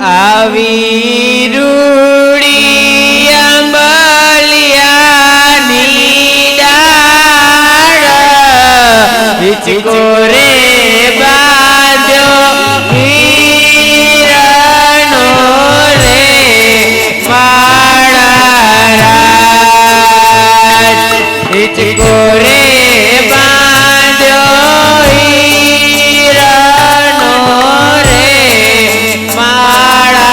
આવી રૂડી આંબલિયાની ડાળ હિચકો રે બાંધ્યો હીરાનો રે માળા રાજ હિચકો રે બાંધ્યો હીરાનો રે માળા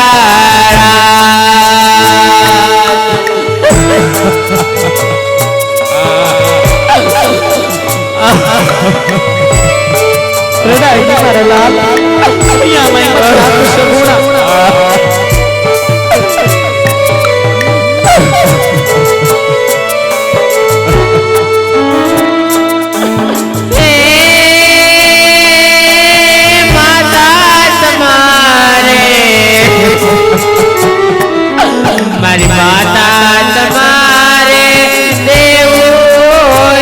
મારી માતા તમારે દેવું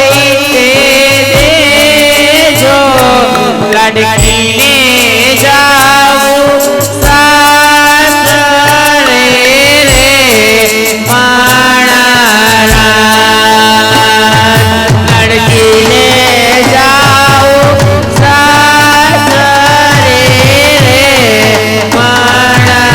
દેજો લાડકીને જાવું સાસરે રે માણા લાડકીને જાવું સાસરે રે માણા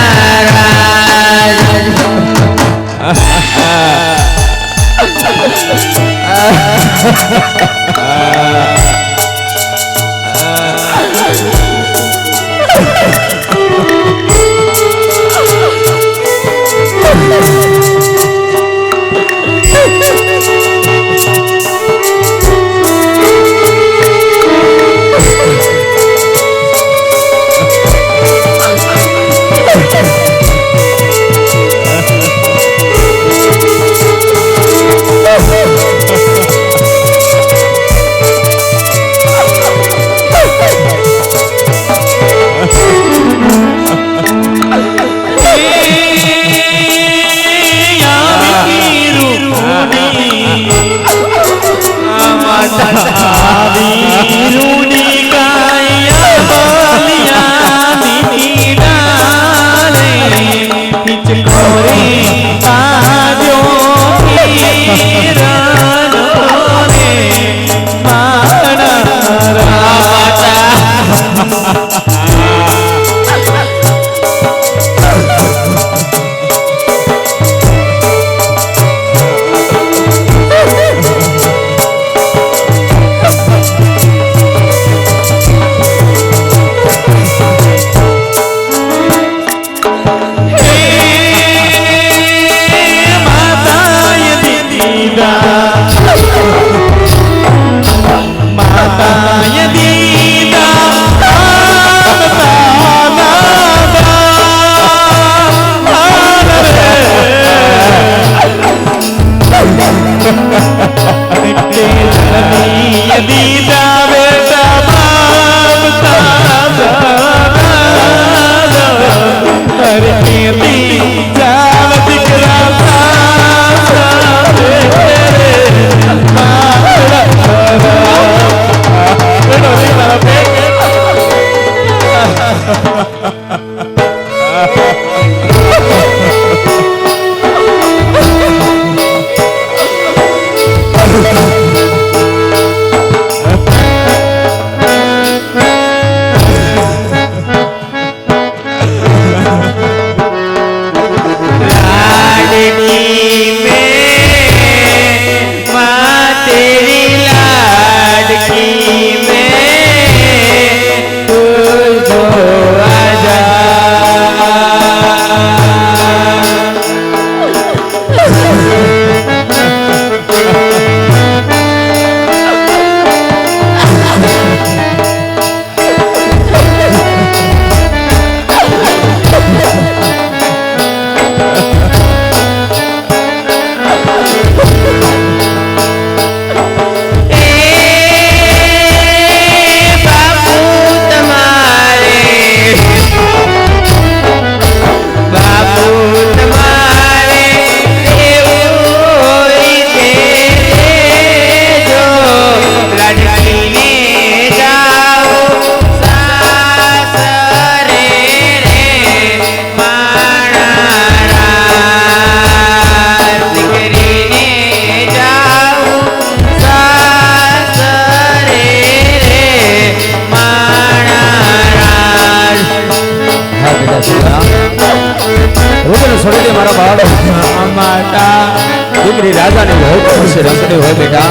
બેટા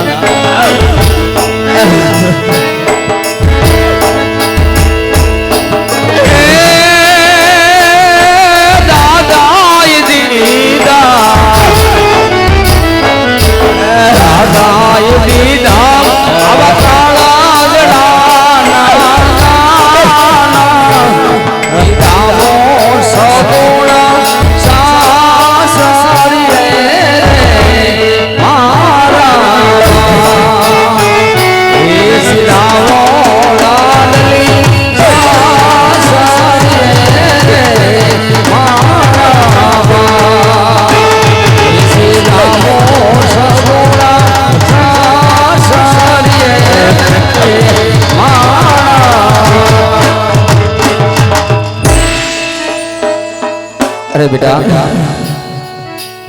અરે બેટા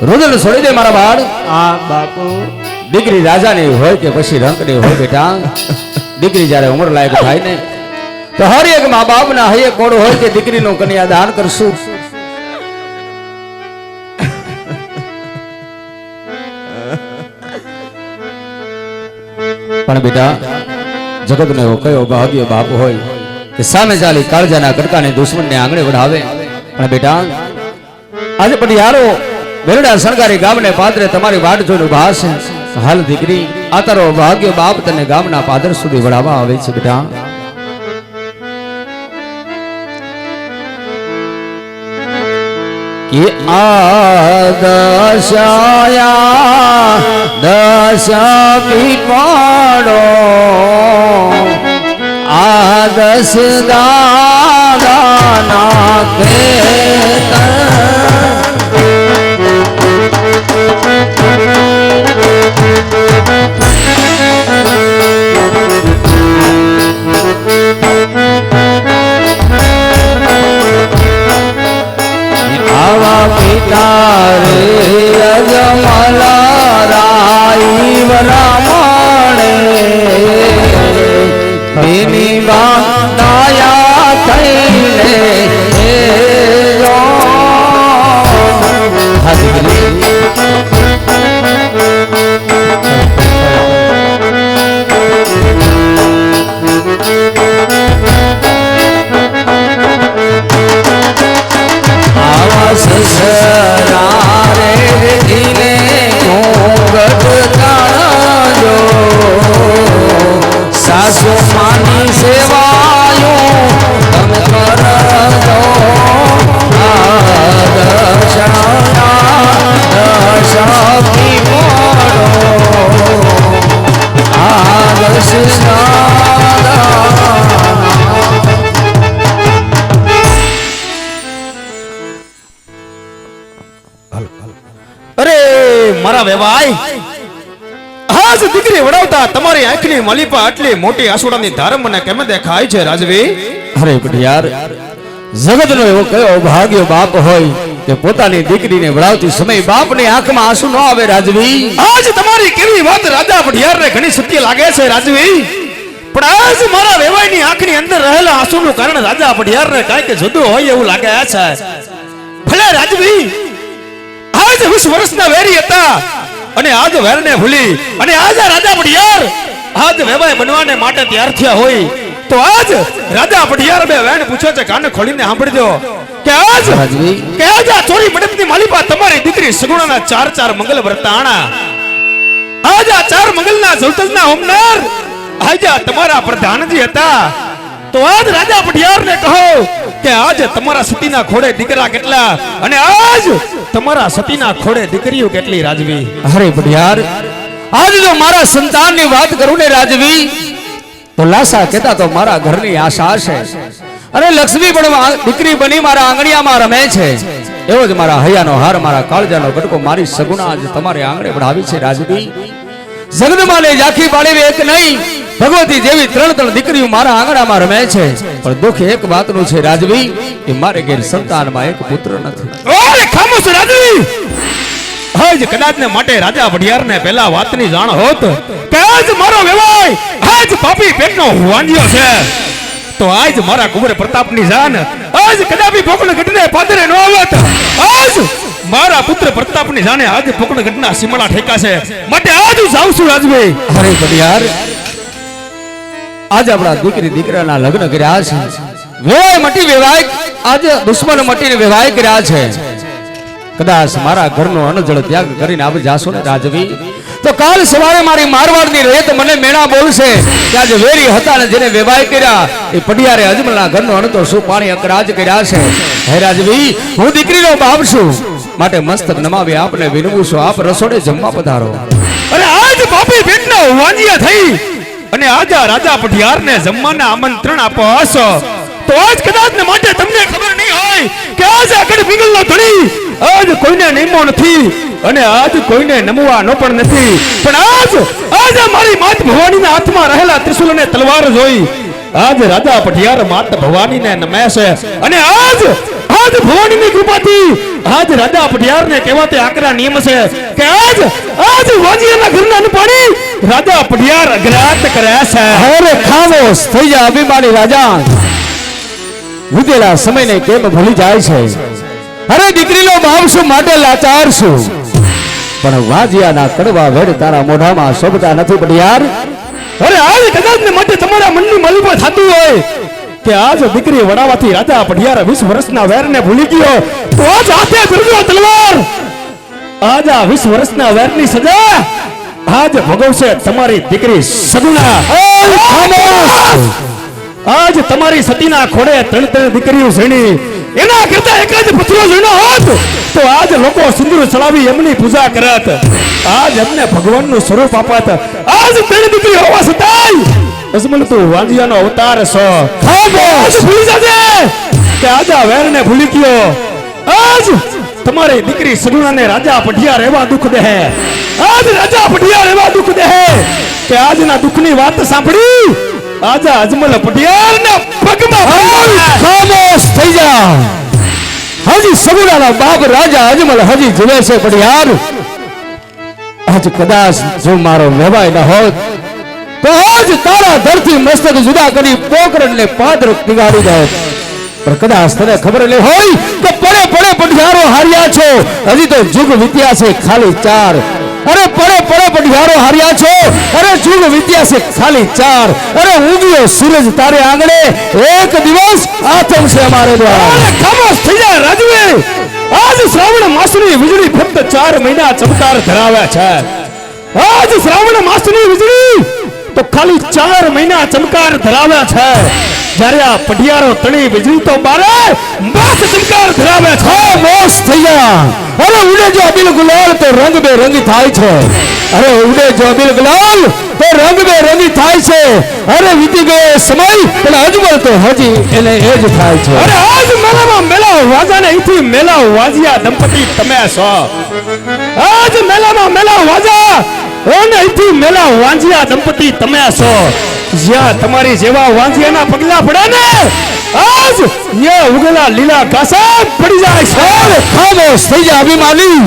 રુદન છોડી દે મારા બાળ હા બાપુ દીકરી રાજાની હોય કે પછી રંકની હોય બેટા દીકરી જ્યારે ઉંમર લાયક થાય ને તો હર એક મા બાપના હૈયે કોડ હોય કે દીકરીનું કન્યાદાન કરશું પણ બેટા જગતનો એવો કયો ભાગ્ય બાપ હોય કે સામે ચાલી કાળજાના કડકાને દુશ્મનને આંગણે વઢાવે પણ બેટા આજે પણ યારો બેરડા શણગારી ગામને પાદરે તમારી વાટ જોઈને ઉભા છે હાલ દીકરી આ તારો ભાગ્ય બાપ તને ગામના પાદર સુધી વડાવવા આવે છે બેટા કે આ દશા પીપાડો આ દસ દાદાના ખેતર આવા પિતા રે અજમલા રાઈ વરામણે એની દાયા થઈને સાસુ માની સેવાયો તમે કરજો દશાપી મોડો અરે મારા વેવાય આજ દીકરી વડાવતા તમારી આંખની મલીપા આટલી મોટી આસુડાની ધાર મને કેમ દેખાય છે રાજવી અરે પણ યાર જગતનો એવો કયો ભાગ્ય બાપ હોય કે પોતાની દીકરીને વડાવતી સમય બાપની આંખમાં આંસુ ન આવે રાજવી આજ તમારી કેવી વાત રાજા ભડિયારને ઘણી સત્ય લાગે છે રાજવી પણ આજ મારા વેવાયની આંખની અંદર રહેલા આંસુનું કારણ રાજા ભડિયારને કાંઈક જુદું હોય એવું લાગે છે ભલે રાજવી આજ 20 વર્ષના વેરી હતા અને આજ વેરને ભૂલી અને આજ રાજા ભડિયાર આજ વેવાય બનવાને માટે તૈયાર થયા હોય તો આજ રાજા ભડિયાર બે વેણ પૂછે છે કાને ખોલીને સાંભળજો કે આજ આ ચોરી મંડપની માલિપા તમારી દીકરી સગુણાના 4 મંગલ વર્તાણા આજ આ 4 મંગલના ઝુલતલના હોમનાર આજ તમારા પ્રધાનજી હતા તો આજ રાજા ભડિયારને કહો કે આજ તમારા સતીના ખોડે દીકરા કેટલા અને આજ તમારા સતીના ખોડે દીકરીઓ કેટલી રાજવી અરે ભડિયાર આજ જો મારા સંતાનની વાત કરું ને રાજવી તો લાસા કહેતા તો મારા ઘરની આશા છે અને લક્ષ્મી પણ દીકરી બની મારા આંગણિયામાં રમે છે એવો જ મારા હૈયાનો હાર મારા કાળજાનો ગટકો મારી સગુણા આજ તમારે આંગણે વઢાવી છે રાજવી જગદમાને ઝાંખી પાડી એક નહીં ભગવતી જેવી 3 દીકરીઓ મારા આંગણામાં રમે છે પણ દુઃખ એક વાતનું છે રાજવી કે મારે ઘેર સંતાનમાં એક પુત્ર નથી ઓરે ખામોશ રાજવી આજ કદાચ ને માટે રાજા ભડિયારને પહેલા વાતની જાણ હોત કે આજ મારો વેવાય આજ પાપી પેટનો વાંજ્યો છે તો આજ મારા કુંવર પ્રતાપની જાન આજ કદાપી પોકણ ગઢને પાદરે ન આવત. આજ મારા પુત્ર પ્રતાપની જાને આજ પોકણ ગઢના સીમડા ઠેકા છે, માટે આજ હું જાઉં છું રાજભાઈ. અરે પટિયાર, આજે આપણા દીકરી દીકરાના લગ્ન કર્યા છે, વેવાય મટી વેવાય, આજે દુશ્મન મટીને વેવાય કર્યા છે. કદાચ મારા ઘરનો અનજળ ત્યાગ કરીને આપ જાશો ને રાજવી, તો કાલ સવારે મારી મારવાડની રેત મને મેણા બોલશે કે આજે વેરી હતા ને જેને વેવાય કર્યા એ પટિયારે અજમલના ઘરનો અણતો શું પાણી અકરાજ કર્યા છે. હે રાજવી, હું દીકરીનો બાપ છું, માટે મસ્તક નમાવી આપને વિનવું છું, આપ રસોડે જમવા પધારો. અને આજ બાપી પેટના વાંજિયા થઈ અને આજા રાજા પટિયારને જમવાના આમંત્રણ આપો હશો, તો આજ કદાચ ને માટે તમને ખબર નહીં હોય કે આજ આગળ પિંગલનો ધણી આજ કોઈને નમવો નથી અને આજ કોઈને નમવા નો પણ નથી, પણ આજ મારી માત ભવાનીના હાથમાં રહેલા ત્રિશુલ અને તલવાર જોઈ આજ રાજા પટિયાર માત ભવાનીને નમે છે. અને આજ ભવાનીની કૃપાથી આજ રાજા પટિયારને કહેવાતે આકરા નિયમ છે કે આજ વાંજિયાના ઘરના અનપાણી રાજા પટિયાર અગ્રાત કરે છે. અરે ખામોશ થઈ જા અભિમાની રાજા, વીતેલા સમયને કેમ ભૂલી જાય છે? અરે દીકરીનો બાપ છું માટે લાચાર છું, પણ વાજિયાના કડવા વેડ તારા મોઢામાં શોભતા નથી પટિયાર. અરે આજ કદાચ ને માટે તમારા મનની મલિપા થતું હોય કે આજ દીકરી વડાવાથી રાજા પટિયાર 20 વર્ષના વેરને ભૂલી ગયો, તો આજ હાથે ધરજો તલવાર. આજ આ 20 વર્ષના વેરની સજા આજ ભોગવશે તમારી દીકરી સગુણા. આજ તમારી સતીના ખોડે 3 દીકરીઓ ઝીણી, એના કરતા એક જ પથરો ઝીણો હોત તો આજ લોકો સિંદૂર ચડાવી એમની પૂજા કરત, આજ એમને ભગવાનનું સ્વરૂપ આપત. આજ 3 દીકરી હોવા છતાંય અજમલ તું વાંજિયાનો અવતાર છો. આજ ભૂલી જાજે કે આજ આ વેરને ભૂલી ગયો. આજ તમારી દીકરી સગુણાને રાજા પટિયાર એવા દુઃખ દે, આજ રાજા પટિયાર એવા દુઃખ દે કે આજના દુઃખની વાત સાંભળી આજા અજમલ પટિયારના પગમાં ખામોશ થઈ જા. હજી સગુણાના બાપ રાજા અજમલ હજી જીવે છે પટિયાર. આજ કદાચ જો મારો વેવાય ન હોત તો આજ તારા ધરથી મસ્તક જુદા કરી પોકરણને પાદર પીગાડી દે. પણ કદાચ તને ખબર નહીં હોય કે પડે પટિયારો હાર્યા છો, હજી તો જુગ વીત્યા છે ખાલી 4. અરે પડે પટિયારો હાર્યા છો, અરે જુગ વીત્યા છે ખાલી 4. અરે ઉગ્યો સૂરજ તારે આંગણે એક દિવસ આથમ છે અમારે દ્વારા. ખામોશ થઈ જા રાજવી. આજ શ્રાવણ માસની વીજળી ફક્ત 4 મહિના ચમકાર ધરાવે છે. આજ શ્રાવણ માસની વીજળી તો ખાલી 4 મહિના ચમકાર ધરાવે છે, જ્યારે આ પટિયારો તણી વીજળી તો 12 માસ ચમકાર ધરાવે છે. મોસ થઈ જા. અરે ઉડે જો અબિલ ગુલાલ તો રંગ બેરંગી થાય છે. અરે ઉડે જો અબિલ ગુલાલ તો રંગ બેરંગી થાય છે. અરે વીતી ગયો સમય પણ અજમલ તો હજી એને એ જ થાય છે. અરે આજ મેલામાં મેલા વાજાને અહીંથી મેલા વાજિયા દંપતી તમે છો. આજ મેલામાં મેલા વાજા અને અહીંથી મેલા વાંજિયા દંપતી તમે છો. જ્યાં તમારી જેવા વાંજિયાના પગલા પડે ને આજ ન્યા ઉગેલા લીલા ઘાસા પડી જાય છે. ખામોશ થઈ જા અભિમાની.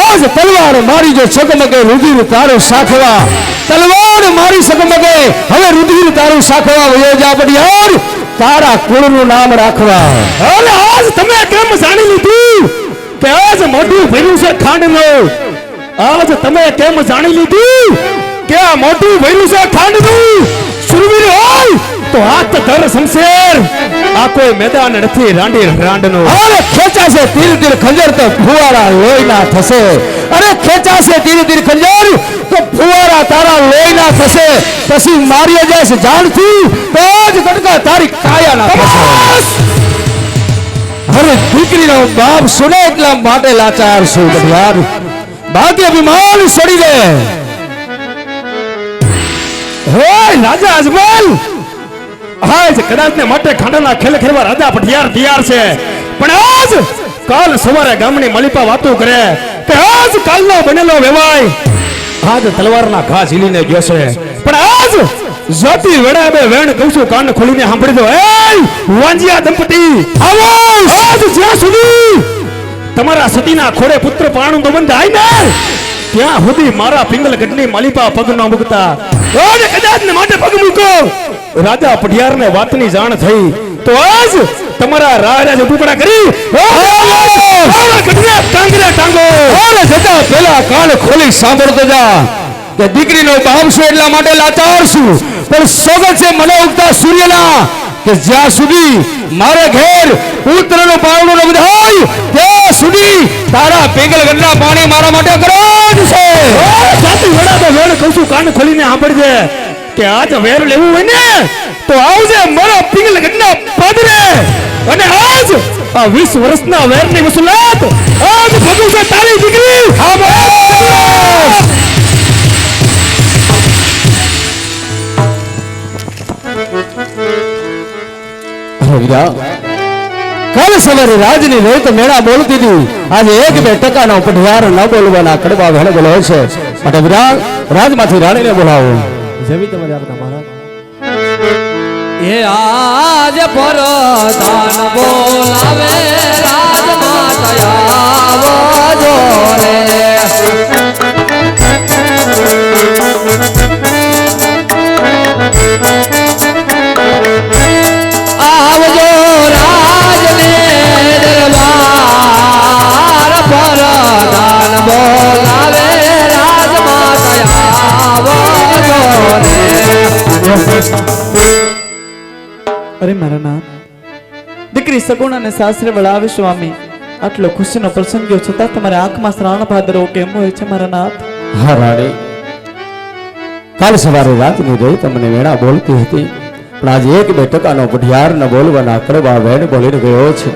આજ તલવાર મારી જો સગમગે રુધિર તારું સાખવા, તલવાર મારી સગમગે હવે રુધિર તારું સાખવા વયો જા પટિયાર, તારા કુળનું નામ રાખવા. અને આજ તમે કેમ જાણી લીધું કે આજ મોઢું ભર્યું છે ખાંડનું? આજ તમે કેમ જાણી લીધું કે આ મોઢું ભર્યું છે ખાંડનું? સુરવીર હોય તો હાથ ધર શમશેર, આ કોઈ મેદાન નથી રાંડી રાંડનું. અરે ખેંચાશે તીર ખંજર તો ફુવારા લોહીના થશે. અરે ખેંચાશે તીર ખંજર તો ફુવારા તારા લોહીના થશે. પછી મારી જશે જાણથી તો જ કટકા તારી કાયાના થશે. અરે દીકરીનો બાપ સુને એટલા માટે લાચાર છું પટિયાર, બાકી અભિમાન છોડી દે. હે રાજા અજમલ, આજ કદાચ ને માટે ખાંડાના ખેલ ખેલવા રાજા પટિયાર તૈયાર છે, પણ આજ કાલ સવારે ગામની મલિપા વાતો કરે કે આજ કાલનો બનેલો વેવાય આજ તલવારના ઘા ઝીલીને ગયો છે. પણ આજ જાતિ વેડા બે વેણ કહું છું, કાન ખોલીને સાંભળી દો. એ વાંજિયા દંપતી આવો. આજ જ્યાં સુધી તમારા સતીના ખોડે પુત્ર પાણું તો બંધાય ને ત્યાં સુધી મારા પિંગલગઢની માલિપા પગ ન મૂકતા અને કદાચ ને માટે પગ મૂકો રાજા પઢિયારને વાતની જાણ થઈ તો આજ તમારા રાજા ટુકડા કરી ટાંગરે ટાંગો ઓલે જતા પેલા કાન ખોલી સાંભળતો જા કે દીકરીનો બાપ છું એટલા માટે લાચાર છું પણ સોગંદ છે મને ઉગતા સૂર્યના કે જ્યાં સુધી મારે ઘેર પુત્રનો પાવડો ન બધાય ત્યાં સુધી તારા પિંગલગઢના પાણી મારા માટે અકરાજ છે. સાચી વડા તો વેણ કહું છું કાન ખોલીને સાંભળજે કે આજ વેર લેવું હોય ને તો આવજે મારા પિંગલગઢના પાદરે અને આજ આ 20 વર્ષના વેરની વસૂલાત આજ ભગું છે તારી દીકરી. હા કાલ સવારે રાજની રેત મેળા બોલતી હતી આજે 1-2 ટકાનો પઢિયાર ન બોલવાના કડવા વેણ બોલો છે માટે વિરાગ રાજમાંથી રાણીને બોલાવો. જેવી તમારી આપના મહારાજ એ આજ પરધાન બોલાવે રાજમાતા આવજો રે આવજો રાજને દરબાર પરધાન બોલાવે રાજમાતા આવજો રે. અરે મારા નાથ, દીકરી સગુણ અને સાસરે વળાવે સ્વામી, આટલો ખુશીનો પ્રસંગ ગયો છતાં તમારી આંખમાં શ્રાવણ ભાદરવો કેમ હોય છે મારા નાથ? હા રાણી, કાલ સવારે રાતની રહી તમને વેણા બોલતી હતી પણ આજે 1-2 ટકાનો પઢિયાર ન બોલવાના કડવા વેણ બોલીને ગયો છે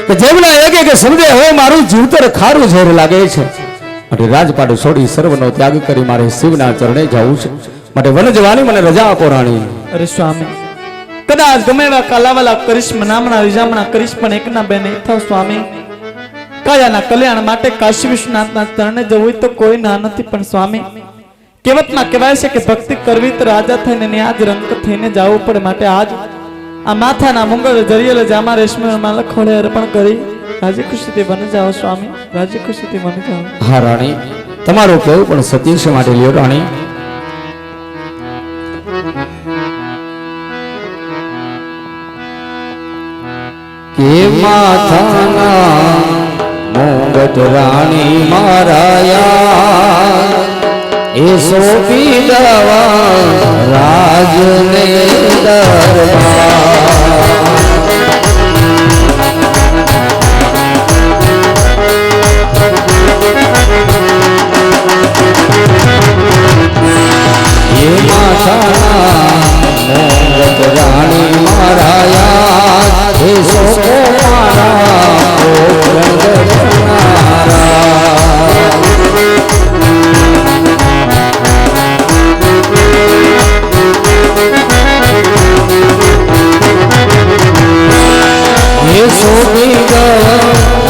કે જેમના એક શબ્દે હવે મારું જીવતર ખારું ઝેર લાગે છે માટે રાજપાટ છોડી સર્વનો ત્યાગ કરી મારે શિવના ચરણે જવું છે માટે વન જવાની મને રજા આપો રાણી. અરે સ્વામી, કદાચ ગમે એવા કાલાવાલા કરીશ મનામણા રીજામણા કરીશ પણ એકના બે નહીં થાવ સ્વામી. કાયાના કલ્યાણ માટે કાશી વિશ્વનાથના ચરણે જવું હોય તો કોઈ ના નથી પણ સ્વામી કહેવતમાં કહેવાય છે કે ભક્તિ કરવી તો રાજા થઈને ન્યાજ રંગ થઈને જવું પડે માટે આજ આ માથાના મુંગળ જરિયેલ જામા રેશમી માલા ખોળે અર્પણ કરી રાજી ખુશીથી બની જાઓ સ્વામી, રાજી ખુશીથી બની જાઓ. હા રાણી, તમારું કેવું પણ સત્ય છે માટે લ્યો રાણી. કે માથાના મોંગટ રાણી મારાયા એ સોપી દવા રાજને દરબાર એ માથાના મોંગટ રાણી મારાયા એ સોપો મારા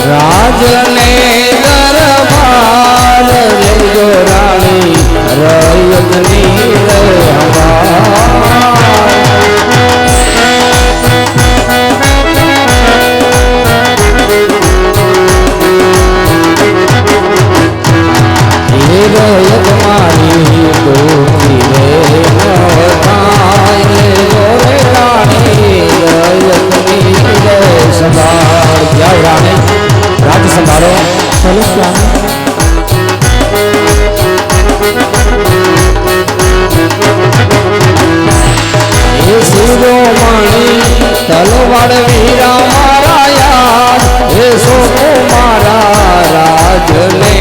રાજને દરબાર લેજો રાણી રયતની રયત મારી ટોકી રે લેજો રે રાણી રયતની સંભાળ. જાઓ રાણી, રાજ સંભાળો. ચલો સ્વામી. એ શિરોમણી તલવાડ વીરા મારા યાર એ સોકો મારા રાજને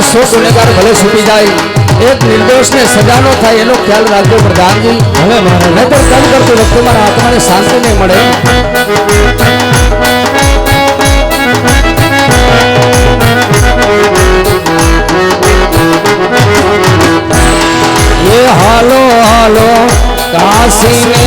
સો ગુનેગાર ભલે છૂટી જાય, એક નિર્દોષને સજા ન થાય એનો ખ્યાલ રાખજો પ્રધાનજી. હવે નહીતર કામ કરતી વખતે મારા આત્માને શાંતિ નહીં મળે. એ હાલો હાલો કાશીને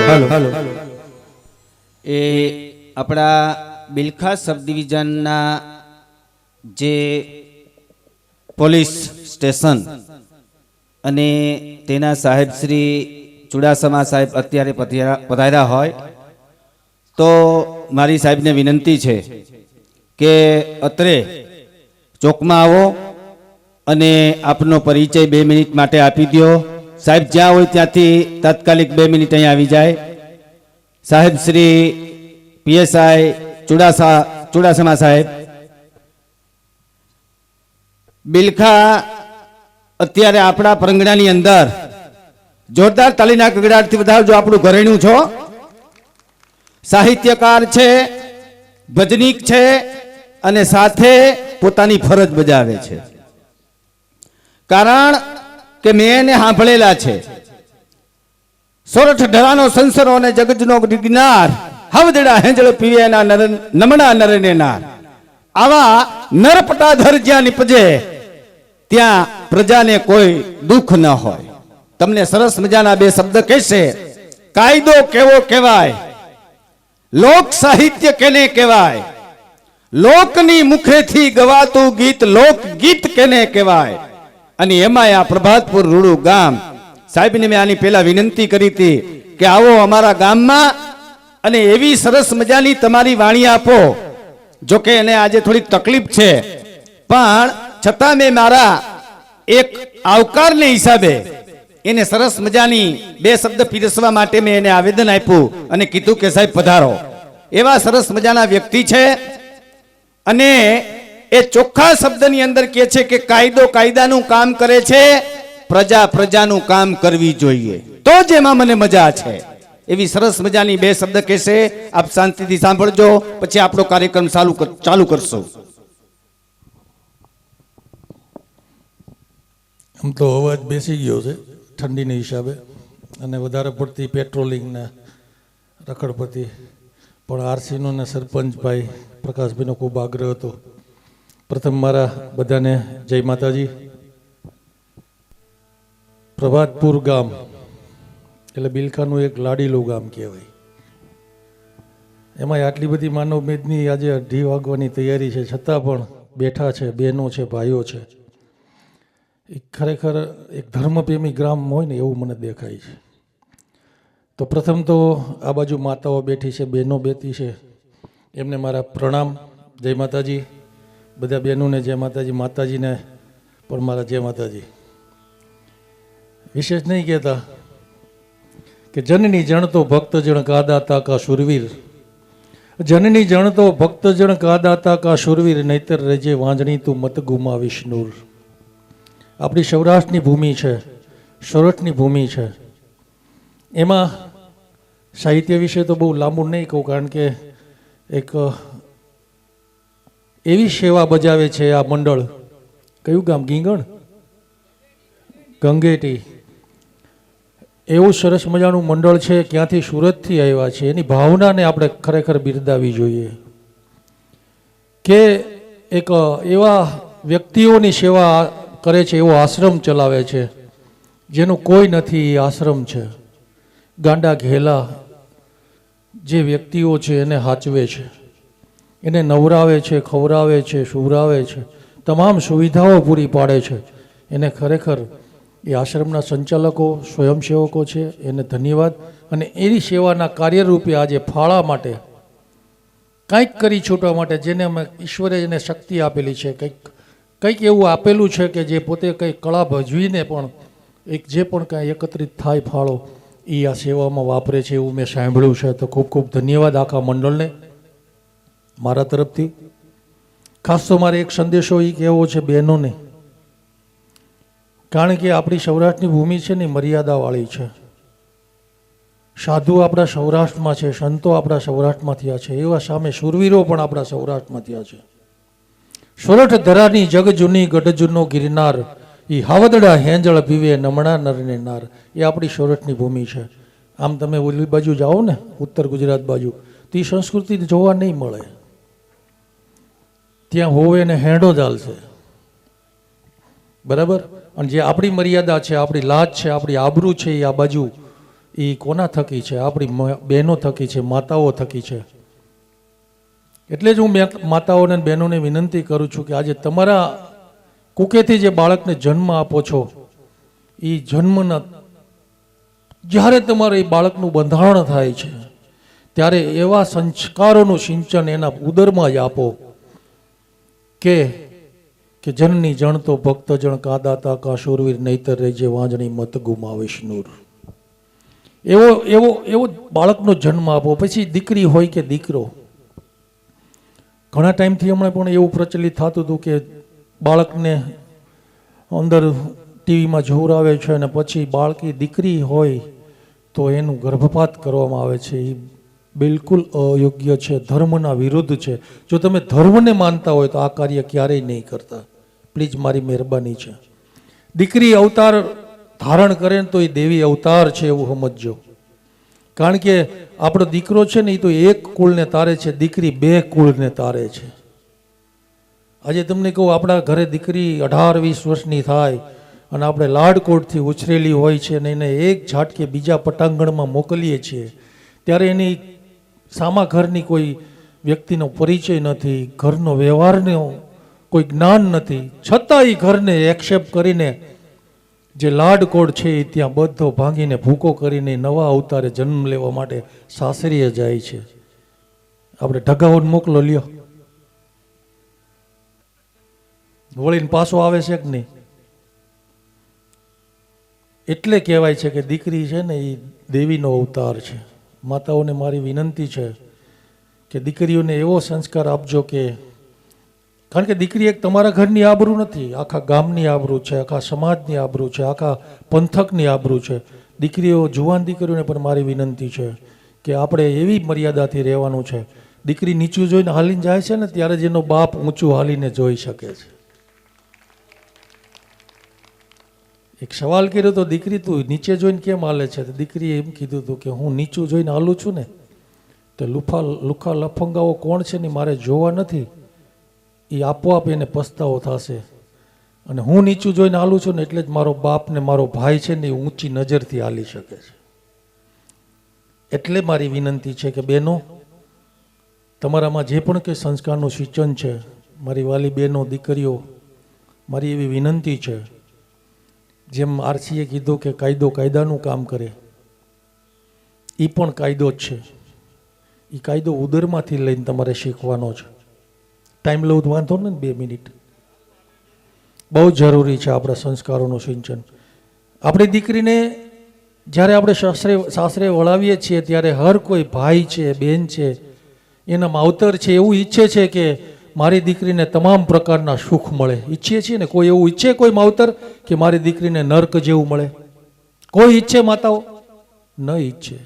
હાલો એ આપણા બિલખા સબ ડિવિઝનના જે પોલીસ સ્ટેશન અને તેના સાહેબ શ્રી ચુડાસમા સાહેબ અત્યારે પધાર્યા હોય તો મારી સાહેબને વિનંતી છે કે અત્રે ચોકમાં આવો અને આપનો પરિચય 2 મિનિટ માટે આપી દો. સાહેબ જ્યાં હોય ત્યાંથી તાત્કાલિક 2 મિનિટ અહીં આવી જાય. સાહેબ શ્રી પીએસઆઈ ચુડાસમા સાહેબ, બિલખા અત્યારે આપણા પરંગણાની અંદર જોરદાર તાલીના ગગડાટથી વધારજો. આપણું ઘરેણું છો, સાહિત્યકાર છે, ભજનીક છે અને સાથે પોતાની ફરજ બજાવે છે. કારણ કે મેં એને સાંભળેલા છે. સોરઠ ઢરાનો સંસરો અને જગતનો ગિરનાર, હવદડા હેંજળ પીવે એના નમણા નરને નાર. આવા નરપટાધર જ્યાં નીપજે ત્યાં પ્રજાને કોઈ દુઃખ ન હોય. તમને સરસ મજાના 2 શબ્દ કહેશે. કાયદો કેવો કહેવાય, લોક સાહિત્ય કેને કહેવાય, લોકની મુખેથી ગવાતું ગીત લોક ગીત કેને કહેવાય. અને એમાં આ પ્રભાતપુર રૂડુ ગામ, સાહેબને મેં આની પહેલા વિનંતી કરી હતી કે આવો અમારા ગામમાં અને એવી સરસ મજાની તમારી વાણી આપો. જોકે એને આજે થોડીક તકલીફ છે, પણ છતાં મેં મારા એક આવકારને હિસાબે એને સરસ મજાની 2 શબ્દ પીરસવા માટે મેં એને આવેદન આપ્યું અને કીધું કે સાહેબ પધારો. એવા સરસ મજાના વ્યક્તિ છે અને એ ચોખ્ખા શબ્દની અંદર કહે છે કે કાયદો કાયદાનું કામ કરે છે, પ્રજા પ્રજાનું કામ કરવી જોઈએ, તો જ એમાં મને મજા છે. એવી સરસ મજાની 2 શબ્દ કહેશે. આપ શાંતિથી સાંભળજો, પછી આપણો કાર્યક્રમ ચાલુ કરશો. આમ તો અવાજ બેસી ગયો છે ઠંડીના હિસાબે અને વધારે પડતી પેટ્રોલિંગ ને રખડપતિ, પણ આરસીનો ને સરપંચભાઈ પ્રકાશભાઈનો ખૂબ આગ્રહ હતો. પ્રથમ મારા બધાને જય માતાજી. પ્રભાતપુર ગામ એટલે બિલખાનું એક લાડીલું ગામ કહેવાય. એમાં આટલી બધી માનવ મેદની આજે 2:30 વાગવાની તૈયારી છે, છતાં પણ બેઠા છે, બહેનો છે, ભાઈઓ છે. એ ખરેખર એક ધર્મપ્રેમી ગ્રામ હોય ને એવું મને દેખાય છે. તો પ્રથમ તો આ બાજુ માતાઓ બેઠી છે, બહેનો બેઠી છે, એમને મારા પ્રણામ. જય માતાજી. બધા બહેનોને જય માતાજી, માતાજીને પણ મારા જય માતાજી. વિશેષ નહીં કહેતા કે જનની જણતો ભક્તજણ કાદાતા કા શુરવીર, જનની જણતો ભક્તજણ કાદાતા કા શુરવીર, નહીતર રેજે વાંજણી તું મત ગુમાવીશ નૂર. આપણી સૌરાષ્ટ્રની ભૂમિ છે, સોરઠની ભૂમિ છે. એમાં સાહિત્ય વિશે તો બહુ લાંબુ નહીં કહું, કારણ કે એક એવી સેવા બજાવે છે આ મંડળ. કયું ગામ? ગીંગણ, ગંગેટી. એવું સરસ મજાનું મંડળ છે, ક્યાંથી સુરતથી આવ્યા છે. એની ભાવનાને આપણે ખરેખર બિરદાવવી જોઈએ કે એક એવા વ્યક્તિઓની સેવા કરે છે, એવો આશ્રમ ચલાવે છે જેનું કોઈ નથી. એ આશ્રમ છે. ગાંડા ઘેલા જે વ્યક્તિઓ છે એને હાચવે છે, એને નવરાવે છે, ખવરાવે છે, સુવરાવે છે, તમામ સુવિધાઓ પૂરી પાડે છે. એને ખરેખર એ આશ્રમના સંચાલકો, સ્વયંસેવકો છે, એને ધન્યવાદ. અને એની સેવાના કાર્યરૂપે આજે ફાળા માટે કંઈક કરી છૂટવા માટે જેને અમે ઈશ્વરે એને શક્તિ આપેલી છે, કંઈક એવું આપેલું છે કે જે પોતે કંઈક કળા ભજવીને પણ એક જે પણ કાંઈ એકત્રિત થાય ફાળો એ આ સેવામાં વાપરે છે, એવું મેં સાંભળ્યું છે. તો ખૂબ ખૂબ ધન્યવાદ આખા મંડળને મારા તરફથી. ખાસ તો મારે એક સંદેશો એ કહેવો છે બહેનોને, કારણ કે આપણી સૌરાષ્ટ્રની ભૂમિ છે ને મર્યાદાવાળી છે. સાધુ આપણા સૌરાષ્ટ્રમાં છે, સંતો આપણા સૌરાષ્ટ્રમાં થયા છે, એવા સામે શૂરવીરો પણ આપણા સૌરાષ્ટ્રમાં થયા છે. સોરઠ ધરાની જગ જૂની ગઢજૂનો ગિરનાર, એ હાવદડા હેંજળ પીવે નમણા નરને નાર. એ આપણી સોરઠની ભૂમિ છે. આમ તમે ઓલી બાજુ જાઓ ને, ઉત્તર ગુજરાત બાજુ, તો એ સંસ્કૃતિ જોવા નહીં મળે. ત્યાં હોવે ને હેંડો ચાલશે, બરાબર. અને જે આપણી મર્યાદા છે, આપણી લાજ છે, આપણી આબરૂ છે, એ આ બાજુ એ કોના થકી છે? આપણી બહેનો થકી છે, માતાઓ થકી છે. એટલે જ હું માતાઓને અને બહેનોને વિનંતી કરું છું કે આજે તમારા કુકેથી જે બાળકને જન્મ આપો છો, એ જન્મના જ્યારે તમારે એ બાળકનું બંધારણ થાય છે ત્યારે એવા સંસ્કારોનું સિંચન એના ઉદરમાં જ આપો કે જનની જણ તો ભક્ત જણ કાદાતા કા શૂરવીર નહીતર રહેજે વાંજણી મત ગુમાવીશ નૂર. એવો એવો એવો બાળકનો જન્મ આપો. પછી દીકરી હોય કે દીકરો, ઘણા ટાઈમથી હમણાં પણ એવું પ્રચલિત થતું હતું કે બાળકને અંદર ટીવીમાં જોવરાવે છે અને પછી બાળકી દીકરી હોય તો એનું ગર્ભપાત કરવામાં આવે છે. એ બિલકુલ અયોગ્ય છે, ધર્મના વિરુદ્ધ છે. જો તમે ધર્મને માનતા હોય તો આ કાર્ય ક્યારેય નહીં કરતા. પ્લીઝ મારી મહેરબાની છે. દીકરી અવતાર ધારણ કરે ને તો એ દેવી અવતાર છે એવું સમજજો. કારણ કે આપણો દીકરો છે ને એ તો એક કુળને તારે છે, દીકરી 2 કુળને તારે છે. આજે તમને કહું, આપણા ઘરે દીકરી 18-20 વર્ષની થાય અને આપણે લાડકોટથી ઉછરેલી હોય છે અને એને એક ઝાટકે બીજા પટાંગણમાં મોકલીએ છીએ ત્યારે એની સામા ઘરની કોઈ વ્યક્તિનો પરિચય નથી, ઘરનો વ્યવહારનો કોઈ જ્ઞાન નથી, છતાં એ ઘરને એક્સેપ્ટ કરીને જે લાડકોડ છે એ ત્યાં બધો ભાંગીને ભૂકો કરીને નવા અવતારે જન્મ લેવા માટે સાસરીએ જાય છે. આપણે ઢગાઓને મોકલો લ્યો, વળીને પાછો આવે છે કે નહીં? એટલે કહેવાય છે કે દીકરી છે ને એ દેવીનો અવતાર છે. માતાઓને મારી વિનંતી છે કે દીકરીઓને એવો સંસ્કાર આપજો કે, કારણ કે દીકરી એક તમારા ઘરની આબરૂ નથી, આખા ગામની આબરૂ છે, આખા સમાજની આબરૂ છે, આખા પંથકની આબરૂ છે. દીકરીઓ, જુવાન દીકરીઓને પણ મારી વિનંતી છે કે આપણે એવી મર્યાદાથી રહેવાનું છે. દીકરી નીચું જોઈને હાલીને જાય છે ને ત્યારે જ એનો બાપ ઊંચું હાલીને જોઈ શકે છે. એક સવાલ કર્યો તો, દીકરી તું નીચે જોઈને કેમ હાલે છે? દીકરીએ એમ કીધું હતું કે હું નીચું જોઈને હાલું છું ને તો લુખા લફંગાઓ કોણ છે ને મારે જોવા નથી, એ આપોઆપ એને પસ્તાવો થશે. અને હું નીચું જોઈને હાલું છું ને એટલે જ મારો બાપ ને મારો ભાઈ છે ને એ ઊંચી નજરથી હાલી શકે છે. એટલે મારી વિનંતી છે કે બહેનો, તમારામાં જે પણ કંઈ સંસ્કારનું સિંચન છે, મારી વાલી બહેનો, દીકરીઓ, મારી એવી વિનંતી છે, જેમ આરસીએ કીધું કે કાયદો કાયદાનું કામ કરે, એ પણ કાયદો જ છે. એ કાયદો ઉદરમાંથી લઈને તમારે શીખવાનો છે. ટાઈમ લઉં તો વાંધો ને 2 મિનિટ. બહુ જરૂરી છે આપણા સંસ્કારોનું સિંચન. આપણી દીકરીને જ્યારે આપણે સાસરે વળાવીએ છીએ ત્યારે હર કોઈ ભાઈ છે, બહેન છે, એના માવતર છે એવું ઈચ્છે છે કે મારી દીકરીને તમામ પ્રકારના સુખ મળે. ઈચ્છીએ છીએ ને? કોઈ એવું ઈચ્છે કોઈ માવતર કે મારી દીકરીને નર્ક જેવું મળે? કોઈ ઈચ્છે માતાઓ? ન ઈચ્છે.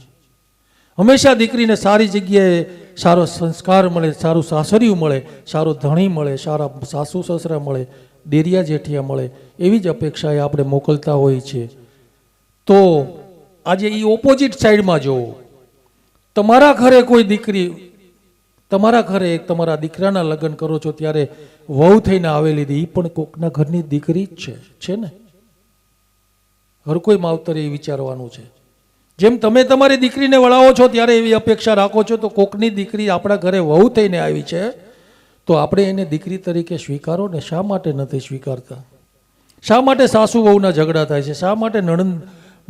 હંમેશા દીકરીને સારી જગ્યાએ સારો સંસ્કાર મળે, સારું સાસરિયું મળે, સારો ધણી મળે, સારા સાસુ સસરા મળે, દેરિયા જેઠિયા મળે, એવી જ અપેક્ષાએ આપણે મોકલતા હોઈએ છીએ. તો આજે એ ઓપોઝિટ સાઈડમાં જોવો, તમારા ઘરે કોઈ દીકરી, તમારા ઘરે તમારા દીકરાના લગ્ન કરો છો ત્યારે વહુ થઈને આવેલી એ પણ કોકના ઘરની દીકરી જ છે ને? હર કોઈ માવતરે એ વિચારવાનું છે. જેમ તમે તમારી દીકરીને વળાવો છો ત્યારે એવી અપેક્ષા રાખો છો, તો કોકની દીકરી આપણા ઘરે વહુ થઈને આવી છે તો આપણે એને દીકરી તરીકે સ્વીકારો ને. શા માટે નથી સ્વીકારતા? શા માટે સાસુ વહુના ઝઘડા થાય છે? શા માટે નણંદ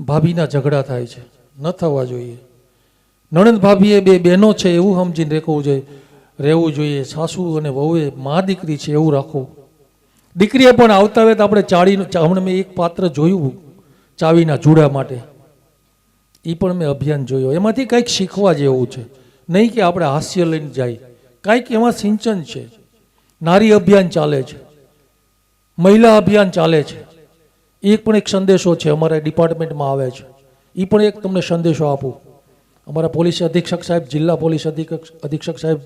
ભાભીના ઝઘડા થાય છે? ન થવા જોઈએ. નણંદ ભાભીએ 2 બહેનો છે એવું સમજીને રહેવું જોઈએ. સાસુ અને વહુએ મા દીકરી છે એવું રાખવું. દીકરીએ પણ આવતા વેત આપણે હમણાં મેં એક પાત્ર જોયું ચાવીના જુડા માટે, એ પણ મેં અભિયાન જોયું. એમાંથી કંઈક શીખવા જેવું છે. નહીં કે આપણે હાસ્ય લઈને જાય, કાંઈક એમાં સિંચન છે. નારી અભિયાન ચાલે છે, મહિલા અભિયાન ચાલે છે. એ પણ એક સંદેશો છે, અમારા ડિપાર્ટમેન્ટમાં આવે છે. એ પણ એક તમને સંદેશો આપું. અમારા પોલીસ અધિક્ષક સાહેબ, જિલ્લા પોલીસ અધિક્ષક સાહેબ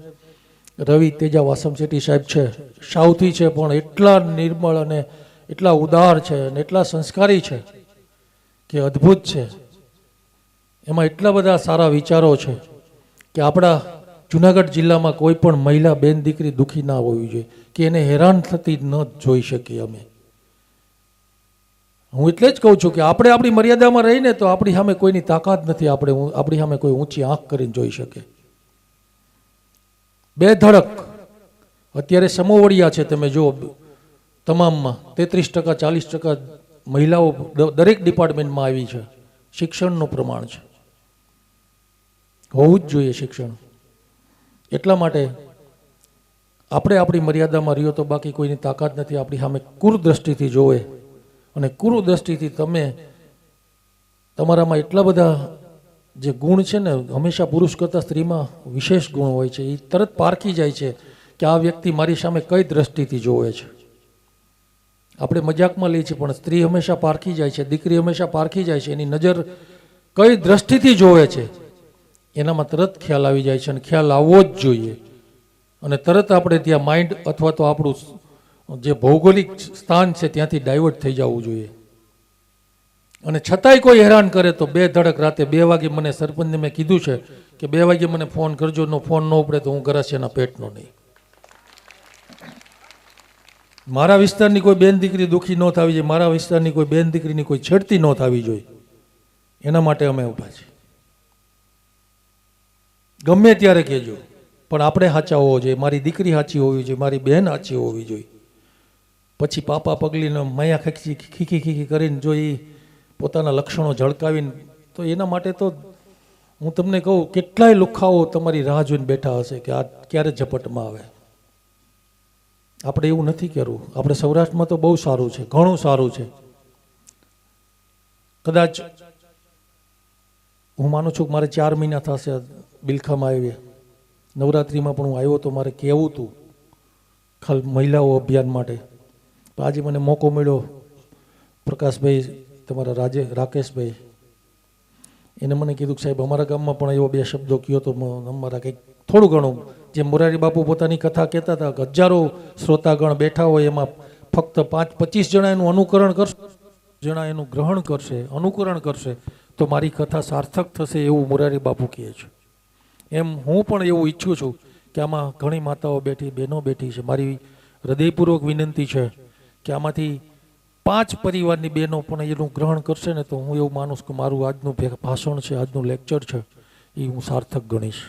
રવિ તેજા વાસમ શેટ્ટી સાહેબ છે, સાઉથી છે, પણ એટલા નિર્મળ અને એટલા ઉદાર છે અને એટલા સંસ્કારી છે કે અદ્ભુત છે. એમાં એટલા બધા સારા વિચારો છે કે આપણા જુનાગઢ જિલ્લામાં કોઈ પણ મહિલા બેન દીકરી દુઃખી ના હોવી જોઈએ, કે એને હેરાન થતી ન જોઈ શકીએ અમે. હું એટલે જ કહું છું કે આપણે આપણી મર્યાદામાં રહીને તો આપણી સામે કોઈની તાકાત નથી, આપણી સામે કોઈ ઊંચી આંખ કરીને જોઈ શકે. બે ધડક અત્યારે સમોવડિયા છે, તમે જો તમામમાં 33% 40% મહિલાઓ દરેક ડિપાર્ટમેન્ટમાં આવી છે. શિક્ષણનું પ્રમાણ છે, હોવું જ જોઈએ શિક્ષણ. એટલા માટે આપણે આપણી મર્યાદામાં રહ્યો તો બાકી કોઈની તાકાત નથી. આપણી સામે કુરદ્રષ્ટિથી જોવે અને કુરદ્રષ્ટિથી તમે તમારામાં એટલા બધા જે ગુણ છે ને, હંમેશા પુરુષ કરતાં સ્ત્રીમાં વિશેષ ગુણ હોય છે, એ તરત પારખી જાય છે કે આ વ્યક્તિ મારી સામે કઈ દ્રષ્ટિથી જોવે છે. આપણે મજાકમાં લઈએ છીએ પણ સ્ત્રી હંમેશા પારખી જાય છે, દીકરી હંમેશા પારખી જાય છે. એની નજર કઈ દ્રષ્ટિથી જોવે છે એનામાં તરત ખ્યાલ આવી જાય છે, અને ખ્યાલ આવવો જ જોઈએ. અને તરત આપણે ત્યાં માઇન્ડ અથવા તો આપણું જે ભૌગોલિક સ્થાન છે ત્યાંથી ડાયવર્ટ થઈ જવું જોઈએ. અને છતાંય કોઈ હેરાન કરે તો બે ધડક રાતે 2 વાગે મને સરપંચને મેં કીધું છે કે 2 વાગે મને ફોન કરજો, નો ફોન ન ઉપડે તો હું ગરાસિયાના પેટનો નહીં. મારા વિસ્તારની કોઈ બેન દીકરી દુઃખી ન થવી જોઈએ, મારા વિસ્તારની કોઈ બેન દીકરીની કોઈ છેડતી ન થવી જોઈએ, એના માટે અમે ઊભા છીએ. ગમે ત્યારે કહેજો, પણ આપણે સાચા હોવો જોઈએ. મારી દીકરી સાચી હોવી જોઈએ, મારી બહેન સાચી હોવી જોઈએ. પછી પાપા પગલીને માયા ખીખી ખીખી કરીને જો એ પોતાના લક્ષણો ઝળકાવીને, તો એના માટે તો હું તમને કહું કેટલાય લુખાઓ તમારી રાહ જોઈને બેઠા હશે કે આ ક્યારે ઝપટમાં આવે. આપણે એવું નથી કરવું. આપણે સૌરાષ્ટ્રમાં તો બહુ સારું છે, ઘણું સારું છે. કદાચ હું માનું છું કે મારે 4 મહિના થશે બિલખામાં આવ્યા. નવરાત્રિમાં પણ હું આવ્યો તો મારે કહેવું હતું ખાલી મહિલાઓ અભિયાન માટે. આજે મને મોકો મળ્યો, પ્રકાશભાઈ તમારા રાકેશભાઈ એને મને કીધું કે સાહેબ અમારા ગામમાં પણ એવો 2 શબ્દો કહ્યો તો અમારા કંઈક થોડું ઘણું, જે મોરારી બાપુ પોતાની કથા કહેતા હતા કે હજારો શ્રોતાગણ બેઠા હોય એમાં ફક્ત 5-25 જણા એનું અનુકરણ કરશે, જણા એનું ગ્રહણ કરશે, અનુકરણ કરશે તો મારી કથા સાર્થક થશે, એવું મોરારી બાપુ કહે છે. એમ હું પણ એવું ઈચ્છું છું કે આમાં ઘણી માતાઓ બેઠી, બહેનો બેઠી છે. મારી હૃદયપૂર્વક વિનંતી છે કે આમાંથી 5 પરિવારની બહેનો પણ એનું ગ્રહણ કરશે ને તો હું એવું માનું છું કે મારું આજનું ભાષણ છે, આજનું લેક્ચર છે એ હું સાર્થક ગણીશ.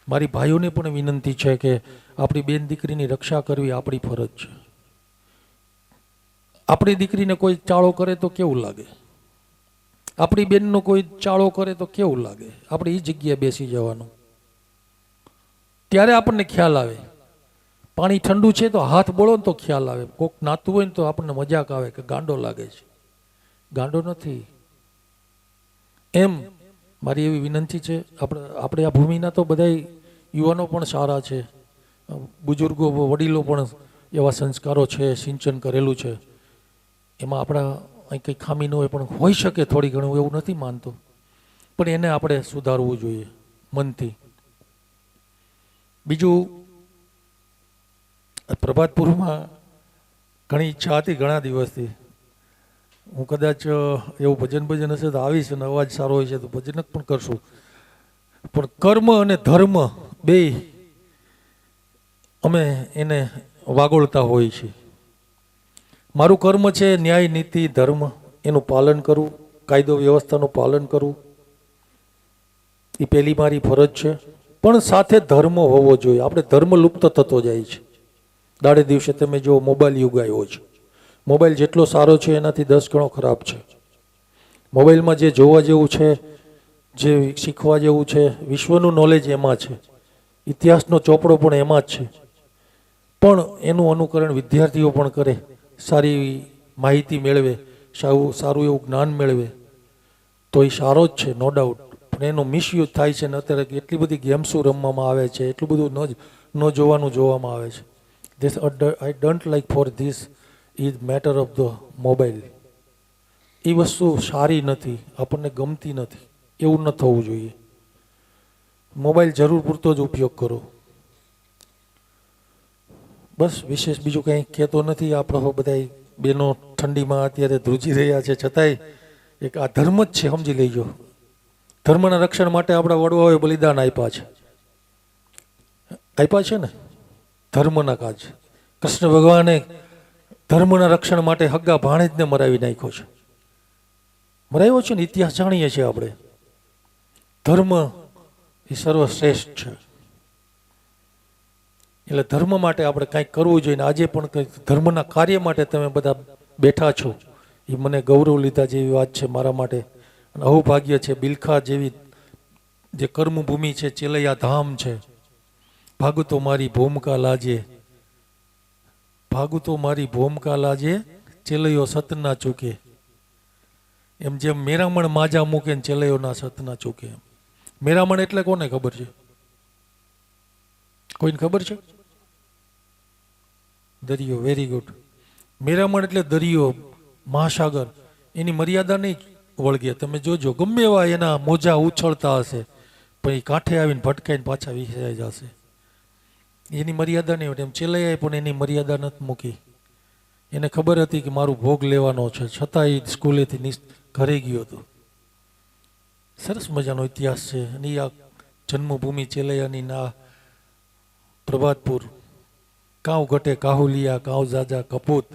મારી ભાઈઓને પણ વિનંતી છે કે આપણી બેન દીકરીની રક્ષા કરવી આપણી ફરજ છે. આપણી દીકરીને કોઈ ચાળો કરે તો કેવું લાગે, આપણી બેનનો કોઈ ચાળો કરે તો કેવું લાગે. આપણે એ જગ્યાએ બેસી જવાનું, ત્યારે આપણને ખ્યાલ આવે. પાણી ઠંડુ છે તો હાથ બોળો ને તો ખ્યાલ આવે. કોક નાતું હોય ને તો આપણને મજાક આવે કે ગાંડો લાગે છે. ગાંડો નથી. એમ મારી એવી વિનંતી છે. આપણે આ ભૂમિના તો બધા યુવાનો પણ સારા છે, બુજુર્ગો વડીલો પણ એવા સંસ્કારો છે, સિંચન કરેલું છે. એમાં આપણા અહીં કંઈ ખામી ન હોય પણ હોઈ શકે થોડી ઘણું, એવું નથી માનતો, પણ એને આપણે સુધારવું જોઈએ મનથી. બીજું, પ્રભાતપુરમાં ઘણી ઈચ્છા હતી ઘણા દિવસથી. હું કદાચ એવું ભજન હશે તો આવીશ, અને અવાજ સારો હોય છે તો ભજન પણ કરશું. પણ કર્મ અને ધર્મ બે અમે એને વાગોળતા હોઈએ છીએ. મારું કર્મ છે ન્યાય, નીતિ, ધર્મ, એનું પાલન કરવું, કાયદો વ્યવસ્થાનું પાલન કરવું, એ પહેલી મારી ફરજ છે. પણ સાથે ધર્મ હોવો જોઈએ. આપણે ધર્મ લુપ્ત થતો જાય છે. દાડે દિવસે તમે જો મોબાઈલ યુગ આવ્યો છે. મોબાઈલ જેટલો સારો છે એનાથી 10 ગણો ખરાબ છે. મોબાઈલમાં જે જોવા જેવું છે, જે શીખવા જેવું છે, વિશ્વનું નોલેજ એમાં છે, ઇતિહાસનો ચોપડો પણ એમાં જ છે. પણ એનું અનુકરણ વિદ્યાર્થીઓ પણ કરે, સારી માહિતી મેળવે, સારું એવું જ્ઞાન મેળવે તો એ સારો જ છે, નો ડાઉટ. પણ એનો મિસયુઝ થાય છે ને અત્યારે એટલી બધી ગેમ્સો રમવામાં આવે છે, એટલું બધું ન જોવાનું જોવામાં આવે છે. I don't like for this is matter of the mobile. એ વસ્તુ સારી નથી, આપણને ગમતી નથી. એવું ન થવું જોઈએ. મોબાઈલ જરૂર પૂરતો જ ઉપયોગ કરો. બસ વિશેષ બીજું કંઈ કહેતો નથી. આપણે બધા બેનો ઠંડીમાં અત્યારે ધ્રુજી રહ્યા છે, છતાંય એક આ ધર્મ જ છે, સમજી લેજો. ધર્મના રક્ષણ માટે આપણા વડવાઓએ બલિદાન આપ્યા છે ને, ધર્મના કાજ. કૃષ્ણ ભગવાને ધર્મના રક્ષણ માટે હગ્ગા ભાણેજને મરાવી નાખ્યો છે. મરાવ્યો છે ને, ઇતિહાસ જાણીએ છીએ આપણે. ધર્મ એ સર્વશ્રેષ્ઠ છે. એટલે ધર્મ માટે આપણે કંઈક કરવું જોઈએ. આજે પણ કંઈક ધર્મના કાર્ય માટે તમે બધા બેઠા છો, એ મને ગૌરવ લીધા જેવી વાત છે મારા માટે. અને અહોભાગ્ય છે. બિલખા જેવી જે કર્મભૂમિ છે, ચેલૈયા ધામ છે. ભાગુ તો મારી ભૂમકા લાજે, ભાગુ તો મારી ભૂમકા લાજે, ચેલૈયો સત ના ચૂકે. એમ જેમ મેરામણ માજા મૂકે ને ચેલૈયો ના સત ના ચૂકે. મેરામણ એટલે કોને ખબર છે? કોઈને ખબર છે? દરિયો. Very good. મેરામણ એટલે દરિયો, મહાસાગર. એની મર્યાદા નહીં વળગે. તમે જોજો, ગમે એવા એના મોજા ઉછળતા હશે, પણ એ કાંઠે આવીને ભટકાઈને પાછા વિસરાઈ જશે. એની મર્યાદા નહીં હોય. એમ ચેલૈયાએ પણ એની મર્યાદા નથી મૂકી. એને ખબર હતી કે મારું ભોગ લેવાનો છે, છતાં એ સ્કૂલેથી ઘરે ગયો હતો. સરસ મજાનો ઇતિહાસ છે. અને આ જન્મભૂમિ ચેલૈયાની ના પ્રભાતપુર. કાઉ ઘટે કાહુલિયા, કાઉ જાજા કપૂત,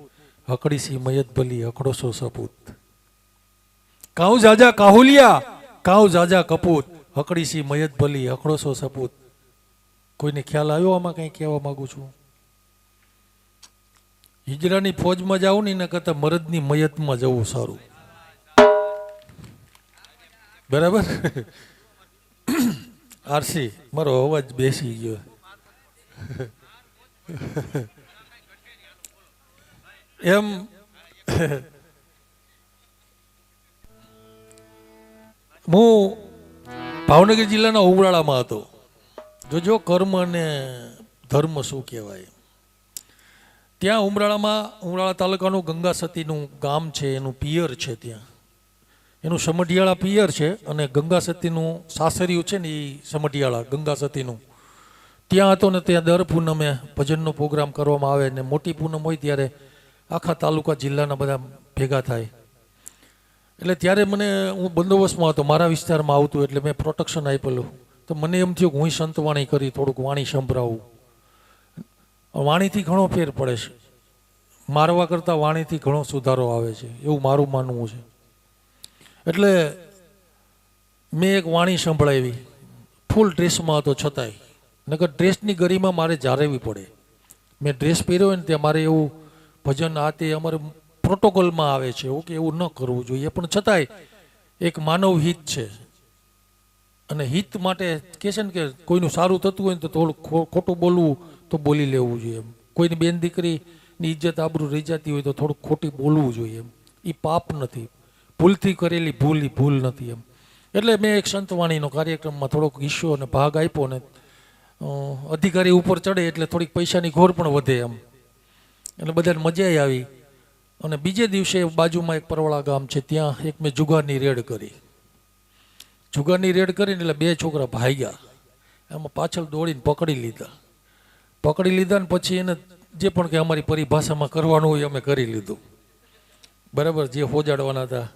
હકડીસી મયત ભલી, હકડોસો સપૂત. કાઉ જાજા કાહુલિયા, કાઉ જાજા કપૂત, હકડીસી મયત ભલી, હકડોસો સપૂત. કોઈને ખ્યાલ આવ્યો આમાં કંઈ કહેવા માંગુ છું? હિજરાની ફોજમાં જાવું ને એના કરતાં મરદની મયતમાં જવું સારું. બરાબર? આરસી, મારો અવાજ બેસી ગયો. એમ હું ભાવનગર જિલ્લાના ઉમરાળામાં હતો. જોજો કર્મ અને ધર્મ શું કહેવાય. ત્યાં ઉમરાળા તાલુકાનું ગંગા સતીનું ગામ છે, એનું પિયર છે. ત્યાં એનું સમઢિયાળા પિયર છે, અને ગંગા સતીનું સાસરિયું છે ને એ સમઢિયાળા ગંગા સતીનું. ત્યાં હતો ને ત્યાં દર પૂનમે ભજનનો પ્રોગ્રામ કરવામાં આવે ને મોટી પૂનમ હોય ત્યારે આખા તાલુકા જિલ્લાના બધા ભેગા થાય. એટલે ત્યારે હું બંદોબસ્તમાં હતો, મારા વિસ્તારમાં આવતું એટલે મેં પ્રોટેક્શન આપેલું. તો મને એમ થયું કે હું સંતવાણી કરી, થોડુંક વાણી સંભળાવું. વાણીથી ઘણો ફેર પડે છે. મારવા કરતાં વાણીથી ઘણો સુધારો આવે છે, એવું મારું માનવું છે. એટલે મેં એક વાણી સંભળાવી. ફૂલ ડ્રેસમાં હતો છતાંય, નકર ડ્રેસની ગરીમાં મારે જાળવવી પડે. મેં ડ્રેસ પહેર્યો હોય ને ત્યાં મારે એવું ભજન આ તે અમારે પ્રોટોકોલમાં આવે છે એવું કે એવું ન કરવું જોઈએ. પણ છતાંય એક માનવ હિત છે, અને હિત માટે કહે છે ને કે કોઈનું સારું થતું હોય ને તો થોડું ખોટું બોલવું તો બોલી લેવું જોઈએ. કોઈની બેન દીકરીની ઇજ્જત આબરૂ રહી જતી હોય તો થોડુંક ખોટી બોલવું જોઈએ. એ પાપ નથી, ભૂલથી કરેલી ભૂલ નથી એમ. એટલે મેં એક સંતવાણીનો કાર્યક્રમમાં થોડોક હિસ્સો અને ભાગ આપ્યો ને અધિકારી ઉપર ચડે એટલે થોડીક પૈસાની ઘોર પણ વધે એમ. એટલે બધાને મજા આવી. અને બીજે દિવસે બાજુમાં એક પરવાળા ગામ છે, ત્યાં એક મેં જુગારની રેડ કરી. જુગારની રેડ કરીને એટલે 2 છોકરા ભાગ્યા. એમાં પાછળ દોડીને પકડી લીધા ને પછી એને જે પણ કે અમારી પરિભાષામાં કરવાનું હોય અમે કરી લીધું. બરાબર? જે હોજાડવાના હતા,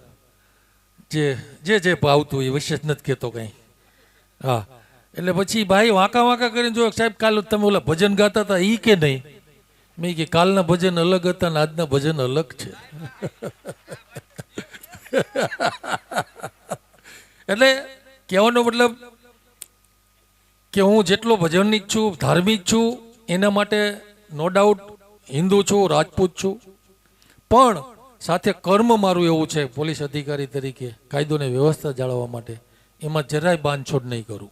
જે ભાવતું એ વિશેષ નથી કહેતો કંઈ. હા, એટલે પછી ભાઈ વાંકા કરીને જો સાહેબ કાલ તમે ઓલા ભજન ગાતા હતા એ કે નહીં? મેં કે કાલના ભજન અલગ હતા ને આજના ભજન અલગ છે. એટલે કહેવાનો મતલબ કે હું જેટલો ભજનિક છું, ધાર્મિક છું, એના માટે નો ડાઉટ હિન્દુ છું, રાજપૂત છું, પણ સાથે કર્મ મારું એવું છે પોલીસ અધિકારી તરીકે કાયદો ને વ્યવસ્થા જાળવવા માટે, એમાં જરાય બાંધછોડ નહીં કરું.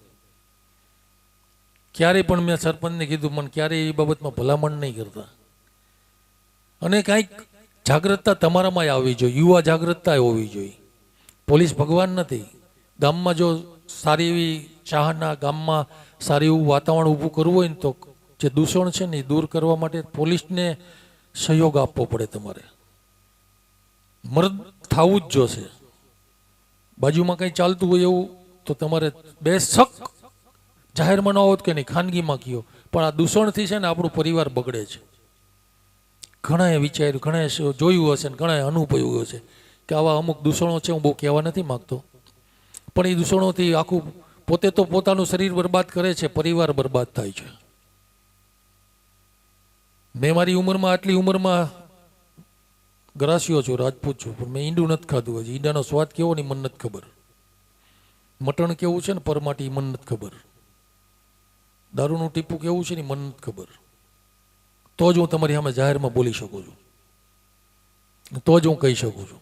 ક્યારેય પણ મેં સરપંચને કીધું, મને ક્યારેય એ બાબતમાં ભલામણ નહીં કરતા. અને કાંઈક જાગૃતતા તમારામાં આવવી જોઈએ, યુવા જાગૃતતા હોવી જોઈએ. પોલીસ ભગવાન નથી. ગામમાં જો સારી એવી ચાહના, ગામમાં સારી એવું વાતાવરણ ઊભું કરવું હોય ને તો જે દૂષણ છે ને એ દૂર કરવા માટે પોલીસને સહયોગ આપવો પડે. તમારે મર્દ થવું જ જોશે. બાજુમાં કંઈ ચાલતું હોય એવું તો તમારે બેશક જાહેરમાં ન હોત કે નહીં, ખાનગીમાં કયો, પણ આ દૂષણથી છે ને આપણું પરિવાર બગડે છે. ઘણાએ વિચાર્યું, ઘણાએ જોયું હશે ને ઘણાએ અનુભવ્યું હશે કે આવા અમુક દૂષણો છે. હું બહુ કહેવા નથી માગતો, પણ એ દૂષણોથી આખું પોતે તો પોતાનું શરીર બરબાદ કરે છે, પરિવાર બરબાદ થાય છે. મેં મારી ઉંમરમાં, આટલી ઉંમરમાં ગરાસિયો છું, રાજપૂત છું, પણ મેં ઈંડું નથી ખાધું હજી. ઈંડાનો સ્વાદ કેવો ને મને નથી ખબર. મટણ કેવું છે ને પરમાટી મને નથી ખબર. દારૂનું ટીપું કેવું છે ને મને નથી ખબર. તો જ હું તમારી સામે જાહેરમાં બોલી શકું છું, તો જ હું કહી શકું છું.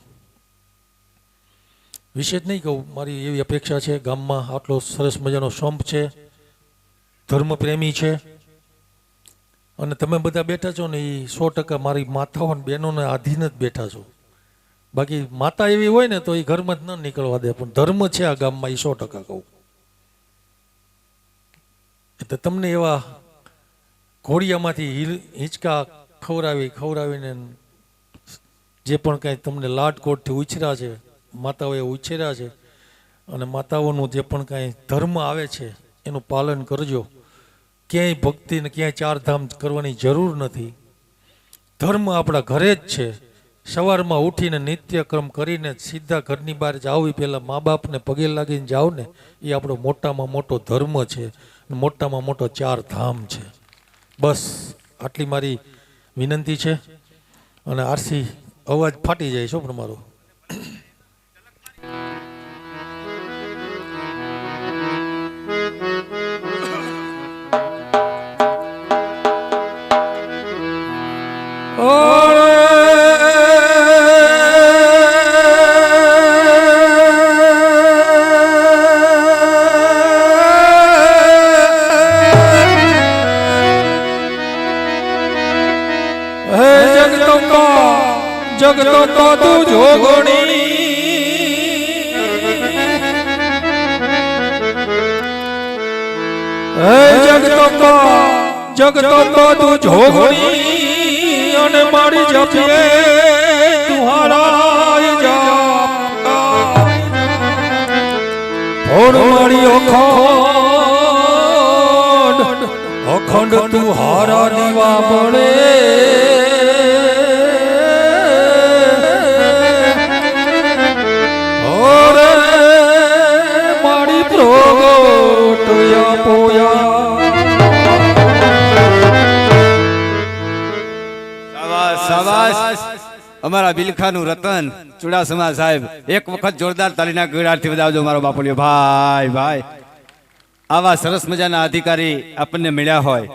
વિશેષ નહીં કહું. મારી એવી અપેક્ષા છે, ગામમાં આટલો સરસ મજાનો સંપ છે, ધર્મપ્રેમી છે, અને તમે બધા બેઠા છો ને એ 100% મારી માતાઓ અને બહેનોને આધીન જ બેઠા છો. બાકી માતા એવી હોય ને તો એ ઘરમાં જ ન નીકળવા દે, પણ ધર્મ છે આ ગામમાં એ 100% કહું. એટલે તમને એવા ઘોડિયામાંથી હિંચકા ખવડાવીને જે પણ કાંઈ તમને લાડકોટથી ઉછર્યા છે, માતાઓએ ઉછેર્યા છે, અને માતાઓનું જે પણ કાંઈ ધર્મ આવે છે એનું પાલન કરજો. ક્યાંય ભક્તિ ને ક્યાંય ચારધામ કરવાની જરૂર નથી. ધર્મ આપણા ઘરે જ છે. સવારમાં ઉઠીને નિત્યક્રમ કરીને સીધા ઘરની બહાર જાવ એ પહેલાં મા બાપને પગે લાગીને જાઓ ને, એ આપણો મોટામાં મોટો ધર્મ છે, મોટામાં મોટો ચારધામ છે. બસ આટલી મારી વિનંતી છે. અને આરસી અવાજ ફાટી જાય છે પણ મારો. જગતો તો તું જોગણી, જગતો તો તું જોગણી, અને મારી જપીએ તું હારાય જા. ફોડ મારી અખંડ તું હારા દીવા પડે. અમારા બિલખાનું રતન ચુડાસમા સાહેબ, એક વખત જોરદાર તાલીના ગળાથી વધાવજો મારો બાપુલિયો. ભાઈ ભાઈ, આવા સરસ મજાના અધિકારી આપણને મળ્યા હોય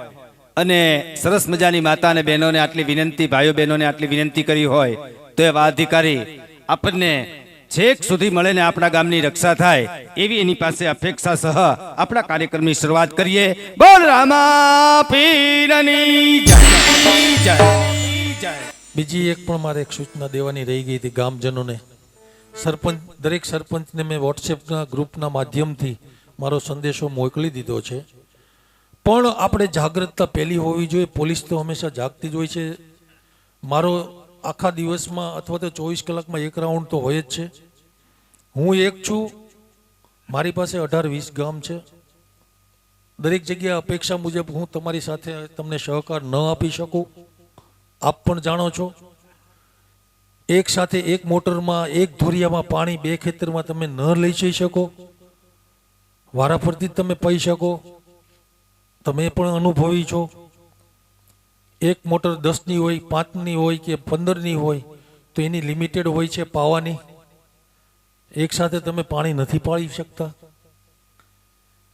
અને સરસ મજાની માતા અને બહેનોને આટલી વિનંતી, ભાઈઓ બહેનોને આટલી વિનંતી કરી હોય, તો એવા અધિકારી આપણને છેક સુધી મળે ને આપણા ગામની રક્ષા થાય એવી એની પાસે અપેક્ષા સહ આપણા કાર્યક્રમની શરૂઆત કરીએ. બોલ રામા પીરની જય જય જય. બીજી એક પણ મારે એક સૂચના દેવાની રહી ગઈ હતી ગામજનોને. સરપંચ, દરેક સરપંચને મેં વોટ્સએપના ગ્રુપના માધ્યમથી મારો સંદેશો મોકલી દીધો છે, પણ આપણે જાગૃતતા પહેલી હોવી જોઈએ. પોલીસ તો હંમેશા જાગતી જ હોય છે. મારો આખા દિવસમાં અથવા તો 24 કલાકમાં એક રાઉન્ડ તો હોય જ છે. હું એક છું, મારી પાસે 18-20 ગામ છે. દરેક જગ્યાએ અપેક્ષા મુજબ હું તમારી સાથે તમને સહકાર ન આપી શકું, આપ પણ જાણો છો. એક સાથે એક મોટરમાં, એક ધોરિયામાં પાણી 2 ખેતરમાં તમે ન લઈ જઈ શકો, વારાફરતી તમે પી શકો. તમે પણ અનુભવી છો. એક મોટર 10ની હોય, 5ની હોય કે 15ની હોય તો એની લિમિટેડ હોય છે પાવાની. એક સાથે તમે પાણી નથી પાડી શકતા.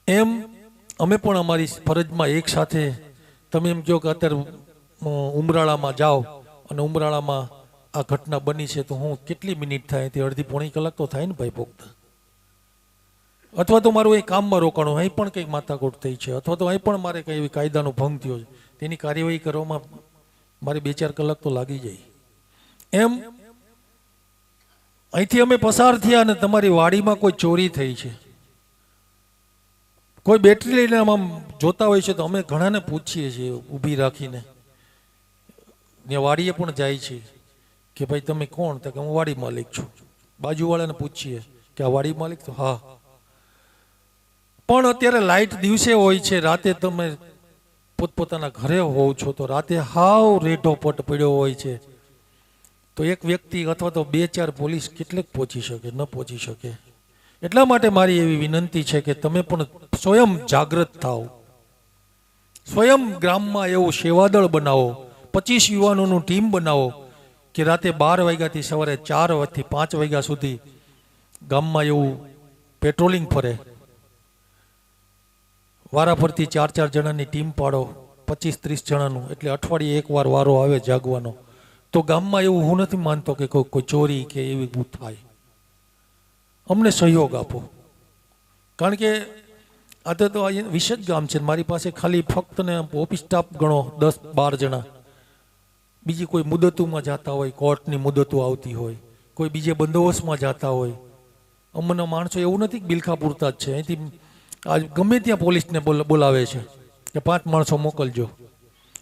એમ અમે પણ અમારી ફરજમાં એક સાથે, તમે એમ કહો કે અત્યારે ઉમરાળામાં જાઓ અને ઉમરાળામાં આ ઘટના બની છે તો હું કેટલી મિનિટ થાય, તે અડધી પોણી કલાક તો થાય ને ભાઈ પોગતા. અથવા તો મારું એ કામમાં રોકાણું, અહીં પણ કંઈક માથાકૂટ થઈ છે, અથવા તો અહીં પણ મારે કંઈ એવી કાયદાનો ભંગ થયો છે, તેની કાર્યવાહી કરવામાં મારે 2-4 કલાક તો લાગી જાય. એમ અહીંથી અમે પસાર થયા અને તમારી વાડીમાં કોઈ ચોરી થઈ છે, કોઈ બેટરી લઈને આમ જોતા હોય છે તો અમે ઘણાને પૂછીએ છીએ ઊભી રાખીને. ત્યાં વાડીએ પણ જાય છે કે ભાઈ તમે કોણ? તો કે હું વાડી માલિક છું. બાજુવાળાને પૂછીએ કે આ વાડી માલિક? તો હા. પણ અત્યારે લાઇટ દિવસે હોય છે, રાતે તમે પોતપોતાના ઘરે હોવ છો તો રાતે હાવ રેઢો પટ પડ્યો હોય છે, તો એક વ્યક્તિ અથવા તો 2-4 પોલીસ કેટલેક પહોંચી શકે? ન પહોંચી શકે. એટલા માટે મારી એવી વિનંતી છે કે તમે પણ સ્વયં જાગૃત થાઓ, સ્વયં ગ્રામમાં એવું સેવાદળ બનાવો, 25 યુવાનોનું ટીમ બનાવો કે રાતે 12 વાગ્યાથી સવારે 4 થી 5 વાગ્યા સુધી ગામમાં એવું પેટ્રોલિંગ ફરે, વારાફરતી 4-4 જણાની ટીમ પાડો, 25-30 જણાનું, એટલે અઠવાડિયે એકવાર વારો આવે જાગવાનો. તો ગામમાં એવું હું નથી માનતો કે કોઈ ચોરી કે એવી થાય. અમને સહયોગ આપો, કારણ કે આ તો વિશેષ ગામ છે. મારી પાસે ખાલી ફક્ત ને ઓફિસ સ્ટાફ ગણો 10-12 જણા, બીજી કોઈ મુદતોમાં જતા હોય, કોર્ટની મુદતો આવતી હોય, કોઈ બીજે બંદોબસ્તમાં જતા હોય. અમના માણસો એવું નથી કે બિલખા પૂરતા જ છે. અહીંથી આજ ગમે ત્યાં પોલીસને બોલાવે છે કે 5 માણસો મોકલજો.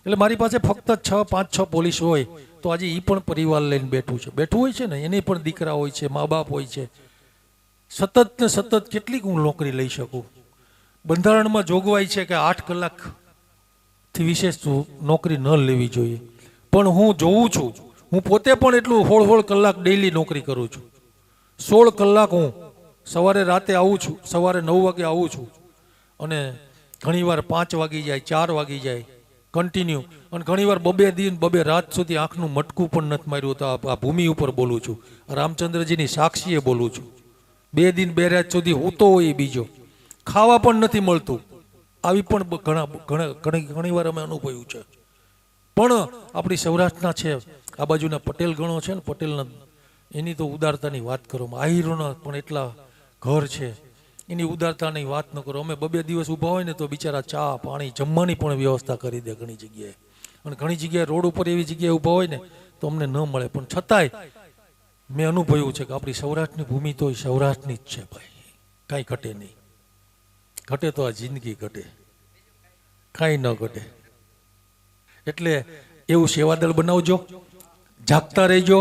એટલે મારી પાસે ફક્ત 5-6 પોલીસ હોય તો આજે એ પણ પરિવાર લઈને બેઠું હોય છે ને, એને પણ દીકરા હોય છે, મા બાપ હોય છે. સતત ને સતત કેટલીક હું નોકરી લઈ શકું? બંધારણમાં જોગવાઈ છે કે 8 કલાકથી વિશેષ નોકરી ન લેવી જોઈએ, પણ હું જોઉં છું, હું પોતે પણ એટલું 16 કલાક ડેઈલી નોકરી કરું છું. 16 કલાક હું સવારે રાતે આવું છું, સવારે 9 વાગે આવું છું, અને ઘણીવાર 5 વાગી જાય, 4 વાગી જાય કન્ટિન્યુ, અને ઘણીવાર 2 દિન 2 રાત સુધી આંખનું મટકું પણ નથી માર્યું. તો આ ભૂમિ ઉપર બોલું છું, રામચંદ્રજીની સાક્ષીએ બોલું છું. 2 દિન 2 રાત સુધી હું તો હોય બીજો, ખાવા પણ નથી મળતું. આવી પણ ઘણીવાર અમે અનુભવ્યું છે. પણ આપણી સૌરાષ્ટ્રના છે, આ બાજુના પટેલ ગણો છે ને, પટેલના એની તો ઉદારતાની વાત કરો. આહિરોના પણ એટલા ઘર છે, એની ઉદારતાની વાત ન કરો. અમે 2 દિવસ ઊભા હોય ને તો બિચારા ચા પાણી જમવાની પણ વ્યવસ્થા કરી દે ઘણી જગ્યાએ. અને ઘણી જગ્યાએ રોડ ઉપર એવી જગ્યાએ ઊભા હોય ને તો અમને ન મળે. પણ છતાંય મેં અનુભવ્યું છે કે આપણી સૌરાષ્ટ્રની ભૂમિ તો સૌરાષ્ટ્રની જ છે ભાઈ, કાંઈ ઘટે નહીં. ઘટે તો આ જિંદગી ઘટે, કાંઈ ન ઘટે. એટલે એવું સેવાદળ બનાવજો, જાગતા રહેજો.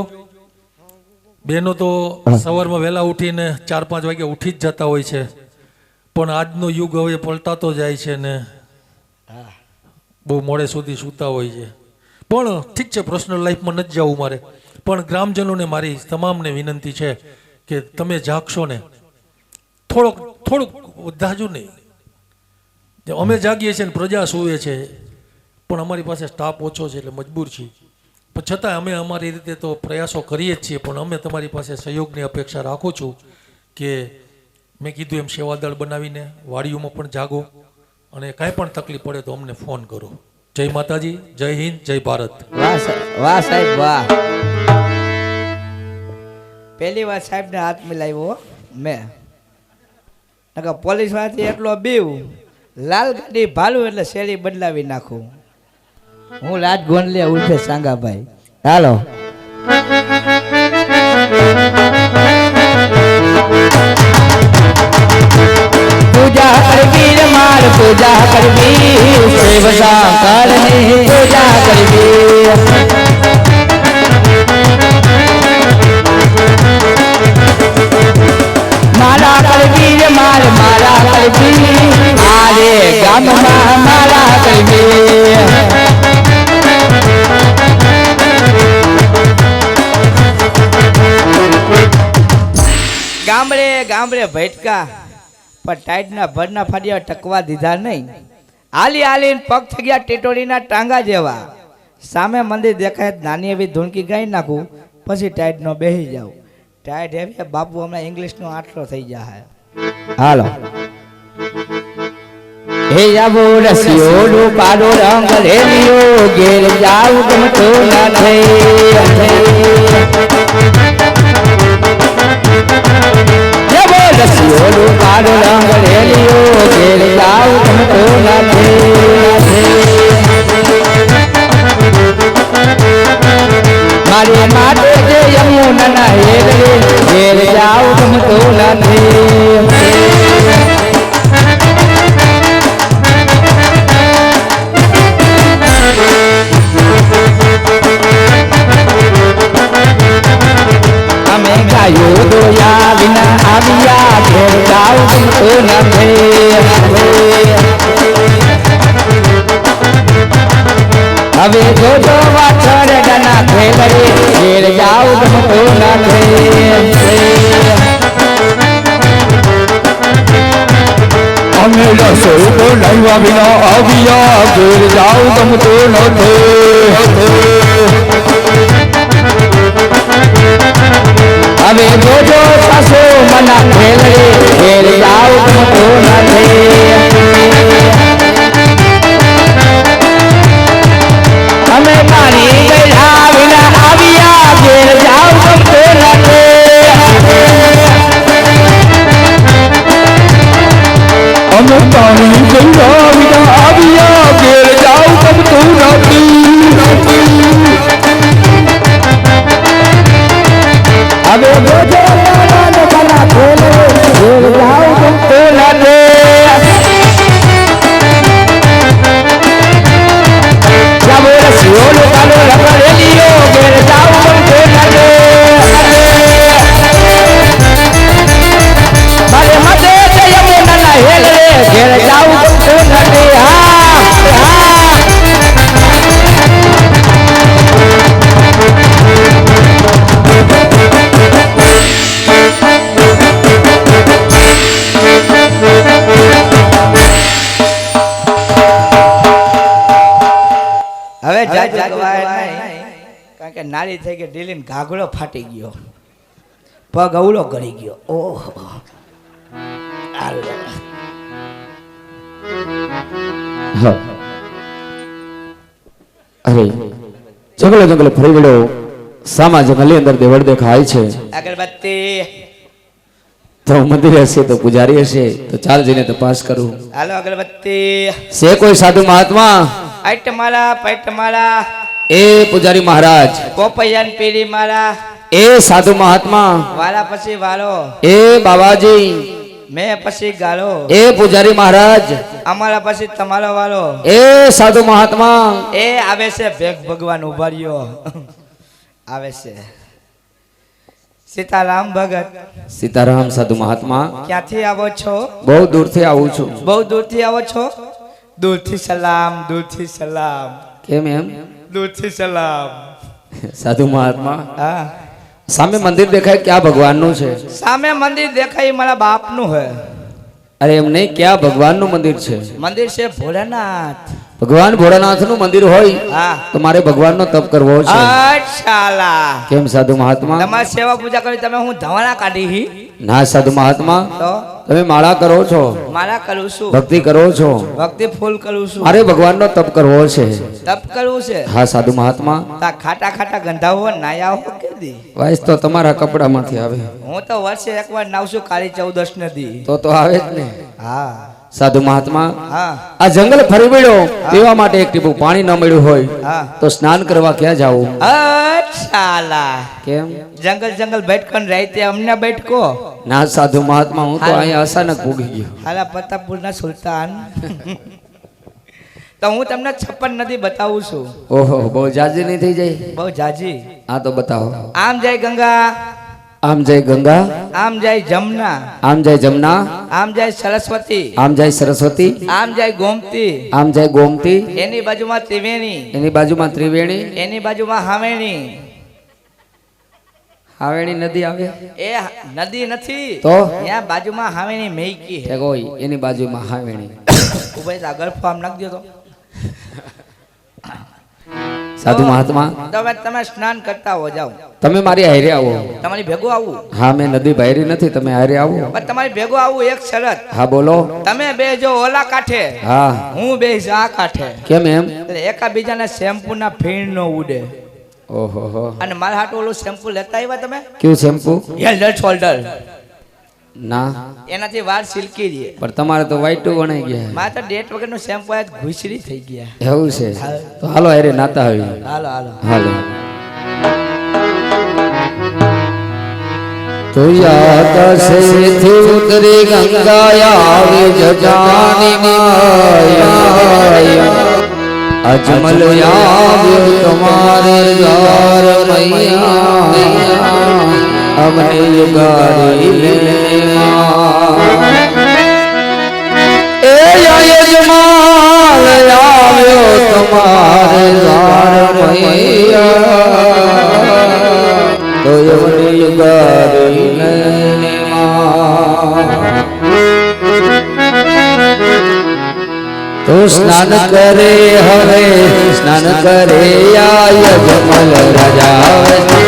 બહેનો તો સવારમાં વહેલા ઉઠીને 4-5 વાગે ઉઠી જ જતા હોય છે, પણ આજનો યુગ હવે પલટાતો જાય છે ને બહુ મોડે સુધી સૂતા હોય છે. પણ ઠીક છે, પર્સનલ લાઈફમાં નથી જવું મારે. પણ ગ્રામજનોને મારી તમામને વિનંતી છે કે તમે જાગશો ને, થોડુંક વધારજો નહીં. અમે જાગીએ છીએ ને પ્રજા સૂવે છે, પણ અમારી પાસે સ્ટાફ ઓછો છે એટલે મજબૂર છીએ. પણ છતાં અમે અમારી રીતે તો પ્રયાસો કરીએ જ છીએ. પણ અમે તમારી પાસે સહયોગની અપેક્ષા રાખું છું કે મેં કીધું એમ સેવાદળ બનાવીને વાડીઓમાં પણ જાગો, અને કાંઈ પણ તકલીફ પડે તો અમને ફોન કરો. જય માતાજી, જય હિન્દ, જય ભારત. વાહ સાહેબ વાહ. પહેલી વાર સાહેબને હાથ મિલાવ્યો મેં. નકર પોલીસ વાળાથી એટલો બીવ, લાલ ગાડી ભાલું એટલે શેરી બદલાવી નાખું. હું રાજ ગોંડલિયા ઉર્ફે સાંગાભાઈ. હાલો. પૂજા કરવી રે માર પૂજા કરવી, શિવ શંકરની પૂજા કરવી. મારા કરવી રે માર મારા કરવી, આરે ગામમાં મારા કરવી. ગામડે ગામડે ભટકા, પણ ટાઈટના ભરના ફાડિયા ટકવા દીધા નહીં. હાલી હાલીને પગ થઈ ગયા ટેટોડીના ટાંગા જેવા. સામે મંદિર દેખાય નાની એવી ધૂણકી ગાઈ નાખું, પછી ટાઈટનો બેસી જાઉં. ટાઈટ એવી બાપુ હમણાં ઇંગ્લિશનો આટલો થઈ જાય. હાલો. હે જાબો રસિયો નો પાડો રંગ રેલિયો, ઘેર જાવ ગમતો નથી. જાબો રસિયો નો પાડો રંગ રેલિયો, ઘેર જાવ ગમતો નથી. મારી માટે જે યમુના હેરે, ઘેર જાવ ગમતો નથી. અમે ગાયો દોયા વિના આવ્યા, ઘેર જાવ ગમતો નથી. હવે જોજો વાછડ ગના ખેલરે, ઘેર જાવ ગમતો નથી. અમે રસોઈ તો લાવ્યા વિના આવ્યા, ઘેર જાવ ગમતો નથી. હવે જોજો સાસુ મના ખેલ રે ઘેર જાવ ગમતું નથી અમે પાણી ગળ્યા વિના આવ્યા ઘેર જાવ ગમતું નથી અમે પાણી ગળ્યા વિના આવ્યા ઘેર જાવ ગમતું નથી હવે જોજો મના ખેલ રે ઘેર જાવ ગમતું નથી જાવો રસિયો લોકાનો રખડેલીઓ ઘેર જાવ ગમતું નથી મારે મતે છે યમુનાના હેલ રે ઘેર જાવ ગમતું નથી હવે જાજ ગવાય નહીં કારણ કે નારી થઈ ગઈ ઢીલીને ઘાઘડો ફાટી ગયો પગ અવળો ગળી ગયો ઓહો અરે જંગલે જંગલે ફરી વળ્યો સામા જંગલની અંદર દેવળ દેખાય છે અગરબત્તી તો મંદિર હશે તો પૂજારી હશે તો ચાલ જઈને તપાસ કરું હાલો અગરબત્તી છે કોઈ સાધુ મહાત્મા આઈટ મારા પૈટ મારા એ પૂજારી મહારાજ પોપૈયાન પીરી મારા એ સાધુ મહાત્મા વાલા પછી વાલો એ બાબાજી મેં પછી ગાલો એ પૂજારી મહારાજ અમારા પછી તમારો વાલો એ સાધુ મહાત્મા એ આવે છે ભેગ ભગવાન ઉભાર્યો આવે છે સીતારામ ભગત સીતારામ સાધુ મહાત્મા ક્યાંથી આવો છો બહુ દૂરથી આવું છું બહુ દૂરથી આવો છો દૂરથી સલામ દૂરથી સલામ કેમ એમ દૂરથી સલામ સાધુ મહાત્મા હા સામે મંદિર દેખાય ક્યાં ભગવાનનું છે સામે મંદિર દેખાય મારા બાપનું હે અરે એમ નહીં ક્યાં ભગવાનનું મંદિર છે મંદિર છે ભોળાનાથ ભગવાન ભોળાનાથનું મંદિર હોય હા તો મારે ભગવાનનો તપ કરવો છે અચ્છાલા કેમ સાધુ મહાત્મા તમારી સેવા પૂજા કરી તમે હું ધવાણા કાઢી ના સાધુ મહાત્મા તો તમે માળા કરો છો મારા કરું છું ભક્તિ કરો છો ભક્તિ ફૂલ કરું છું મારે ભગવાનનો તપ કરવો છે તપ કરવું છે હા સાધુ મહાત્મા તા ખાટા ખાટા ગંધાવો નાયા હો કે દી વાઈસ તો તમારા કપડામાંથી આવે હું તો વર્ષે એકવાર નાવ છું કાળી 14 નદી તો આવે જ ને હા સાધુ મહાત્મા હા આ જંગલ ફરી વળ્યો પીવા માટે એક ટીપું પાણી ન મળ્યું હોય હા તો સ્નાન કરવા ક્યાં જાવું અચ્છાલા કેમ જંગલ જંગલ બેઠકોન રાતે અમને બેઠકો ના સાધુ મહાત્મા હું તો અહીંયા અચાનક પૂગી ગયો હાલા પ્રતાપપુરના સુલતાન તો હું તમને 56 નદી બતાવું છું ઓહો બહુ જાજી નહીં થઈ જાય બહુ જાજી હા તો બતાવો આમ જાય ગંગા આમ જય ગંગા આમ જાય જમના આમ જય જમના આમ જાય સરસ્વતી આમ જય સરસ્વતી આમ જાય ગોમતી આમ જય ગોમતી એની બાજુમાં ત્રિવેણી એની બાજુમાં ત્રિવેણી એની બાજુમાં હાવેણી હાવેણી નદી આવે એ નદી નથી તો ત્યાં બાજુમાં હાવેણી મેઈકી તે કોઈ એની બાજુમાં હાવેણી ઉભય આગળ ફાર્મ નાખજો તો સાધુ મહાત્મા તમે સ્નાન કરતા હો જાઓ તમે મારી હારે આવો તમારી ભેગો આવું હા મેં નદી બાયરી નથી તમે હારે આવો પણ તમારી ભેગો આવું એક શરત હા બોલો તમે બે જો ઓલા કાંઠે હા હું બે આ કાંઠે કેમ એમ એટલે એકાબીજાના શેમ્પુ ના ફીણ નો ઉડે ઓહો હો અને મારા હાટુ ઓલું શેમ્પુ લેતા આવ્યા તમે કયું શેમ્પુ હેલ્ડર શોલ્ડર ના એનાથી વાળ સિલ્કી રહે પણ તમારે તો વાઈટું વણાઈ ગયા મારે તો ડેટ વગરનો શેમ્પુ આજ ઘૂસરી થઈ ગયા એવું છે તો હાલો હારે નાતા આવી હાલો હાલો હાલો તો આકાશેથી ઉતરી ગંગા આવી જજાની માયા અજમલ આવ્યો તમારે દ્વાર મૈયા અમને યુગારી એ યજમાલ આવ્યો તમારે દ્વાર મૈયા તો અમને યુગારી તો સ્નાન કરે હવે સ્નાન કરે યજમલ રાજા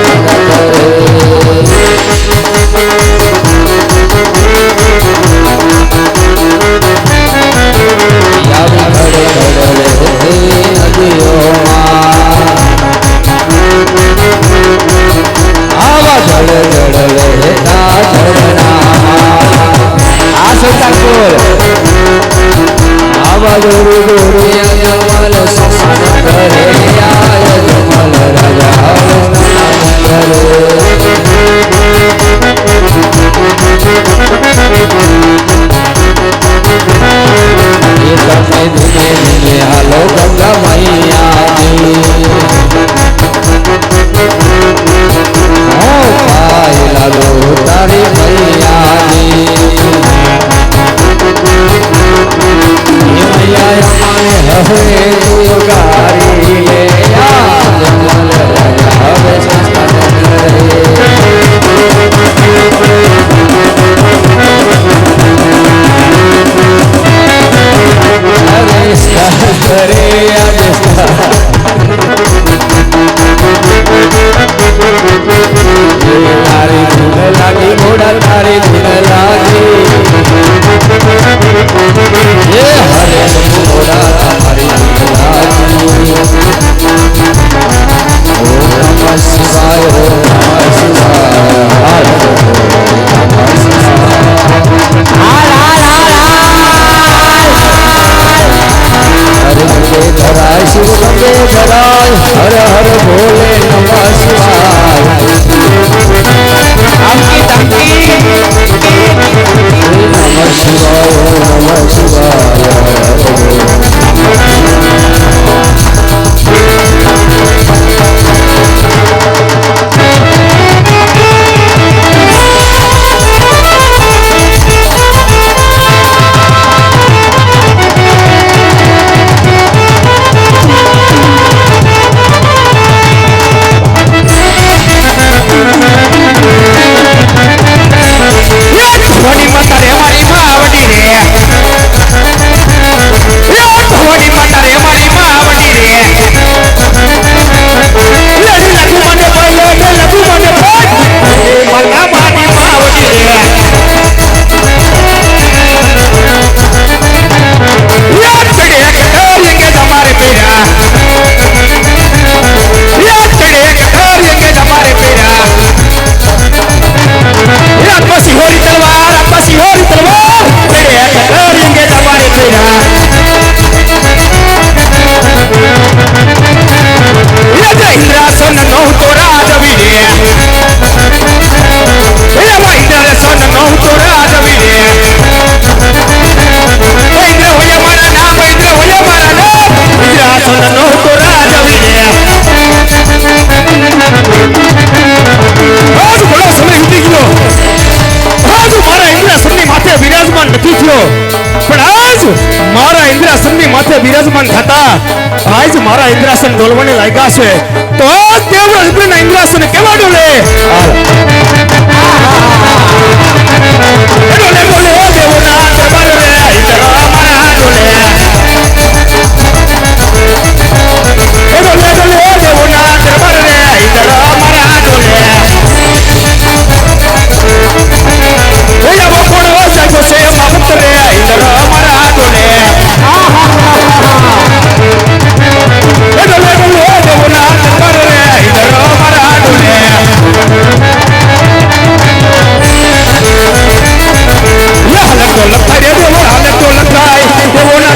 બિરાજમાન થતા આજ મારા ઇન્દ્રાસન ડોલવાને લાગ્યા છે તો દેવરાજ ઇન્દ્રના ઇન્દ્રાસન કેવા ડોલે ડોલે બોલે દેવના દરબાર રે ઇન્દ્ર મારા ડોલે ડોલે ડોલે દેવના દરબાર રે ઇન્દ્ર મારા ડોલે ઓયા બકોડો સાચો છે બાપત રે ઇન્દ્ર મારા ડોલે લખાય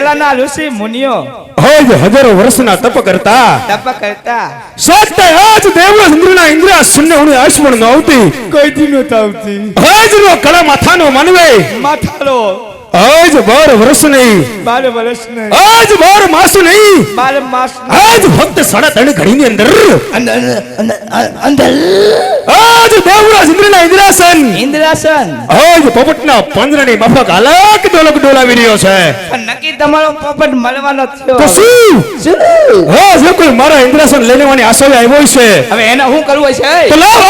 પેલાના ઋષિ મુનિઓ હોય હજારો વર્ષના તપ કરતા તપ કરતા સત્ય આજ દેવરાજ ઇન્દ્રના ઇન્દ્રાસનને ઉણી આસમણ ન આવતી કોઈ દી નહોતા આવતી હજનો કળા માથાનો માનવે માથાળો આજ 12 વર્ષ નહીં 12 વર્ષ ને આજ 12 માસ નહીં 12 માસ આજ ફક્ત 3.5 ઘડીની અંદર આજ દેવરાજ ઇન્દ્રના ઇન્દ્રાસન ઇન્દ્રાસન આજ પોપટના પાંજરાની માફક અલગ ડોલક ડોલાવી રહ્યો છે પણ નક્કી તમારો પોપટ મળવાનો થયો તો શું હા જે કોઈ મારા ઇન્દ્રાસન લઈ લેવાની આશાએ આવ્યો છે હવે એને શું કરવું છે તો લાવ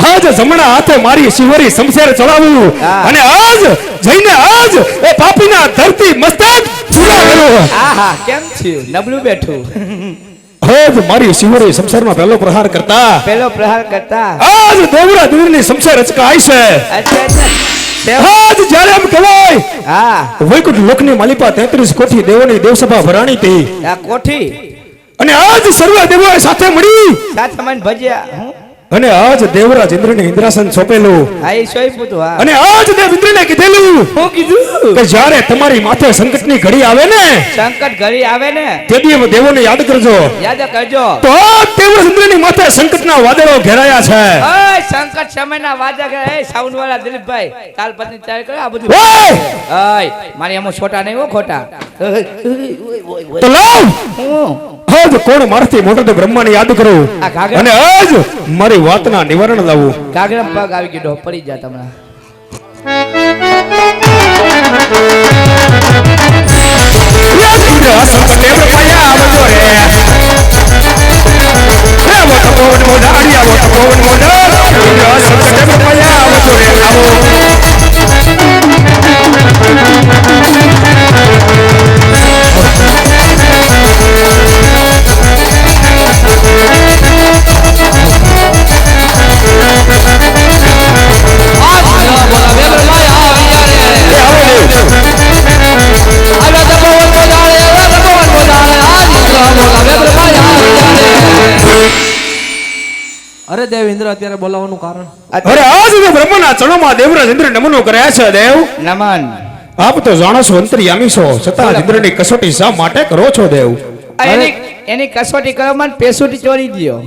આજ જમણા હાથે મારી શિવરી શમશેર ચડાવું હા. અને આજ જઈને આજ એ પાપીના ધરતી મસ્તક પૂરા કરો આહા કેમ થયું નબળું બેઠું આજ મારી શિવરી શમશેરમાં પહેલો પ્રહાર કરતા પેલો પ્રહાર કરતા આજ દેવરા દેવની શમશેર અચકાય છે અચ્છા અચ્છા આજ જ્યારે એમ કહેવાય હા વૈકુંઠ લોકની માલિપા 33 કોટી દેવોની દેવસભા ભરાણી હતી આ કોઠી અને આજ સર્વ દેવોએ સાથે મળી સાત મન ભજ્યા હું અને આજ દેવરાજ ઇન્દ્રને ઇન્દ્રાસન સોંપેલું હા એ સોઈપું તું હા અને આજ દેવ ઇન્દ્રને કીધેલું હું કીધું કે જ્યારે તમારી માથે સંકટની ઘડી આવે ને સંકટ ઘડી આવે ને તે દી દેવોને યાદ કરજો યાદ કરજો તો આ દેવરાજ ઇન્દ્રની માથે સંકટના વાદળો ઘેરાયા છે ઓય સંકટ સમયના વાજા કરે એ સાઉન્ડ વાળા દિલીપભાઈ તાલ પત્ની ચાલ કરે આ બધું ઓય! ઓય મારી એમાં છોટા નહીં હો ખોટા તો લાવ હું આજ કોણ મારથી મોટો તો બ્રહ્માને યાદ કરું આ ઘાઘરા- અને આજ મારી વાતના નિવારણ લાવું ગાગરમ પગ આવી ગયો પડી જા તમને સંકટે બ્રહ્માયા આવજો રે આવો તપોવન મોઢાડી આવો તપોવન મોઢા સંકટે બ્રહ્માયા આવજો રે આવો અરે દેવ ઇન્દ્ર અત્યારે બોલાવવાનું કારણ અરે આજ તો બ્રહ્મના ચરણોમાં દેવરાજ ઇન્દ્ર નમનો કર્યા છે દેવ નમન આપ તો જાણો છો અંતર્યામી છો છતાં ઇન્દ્રની કસોટી શા માટે કરો છો દેવ આ એની કસોટી કરવામાં પેસોટી ચોરી દ્યો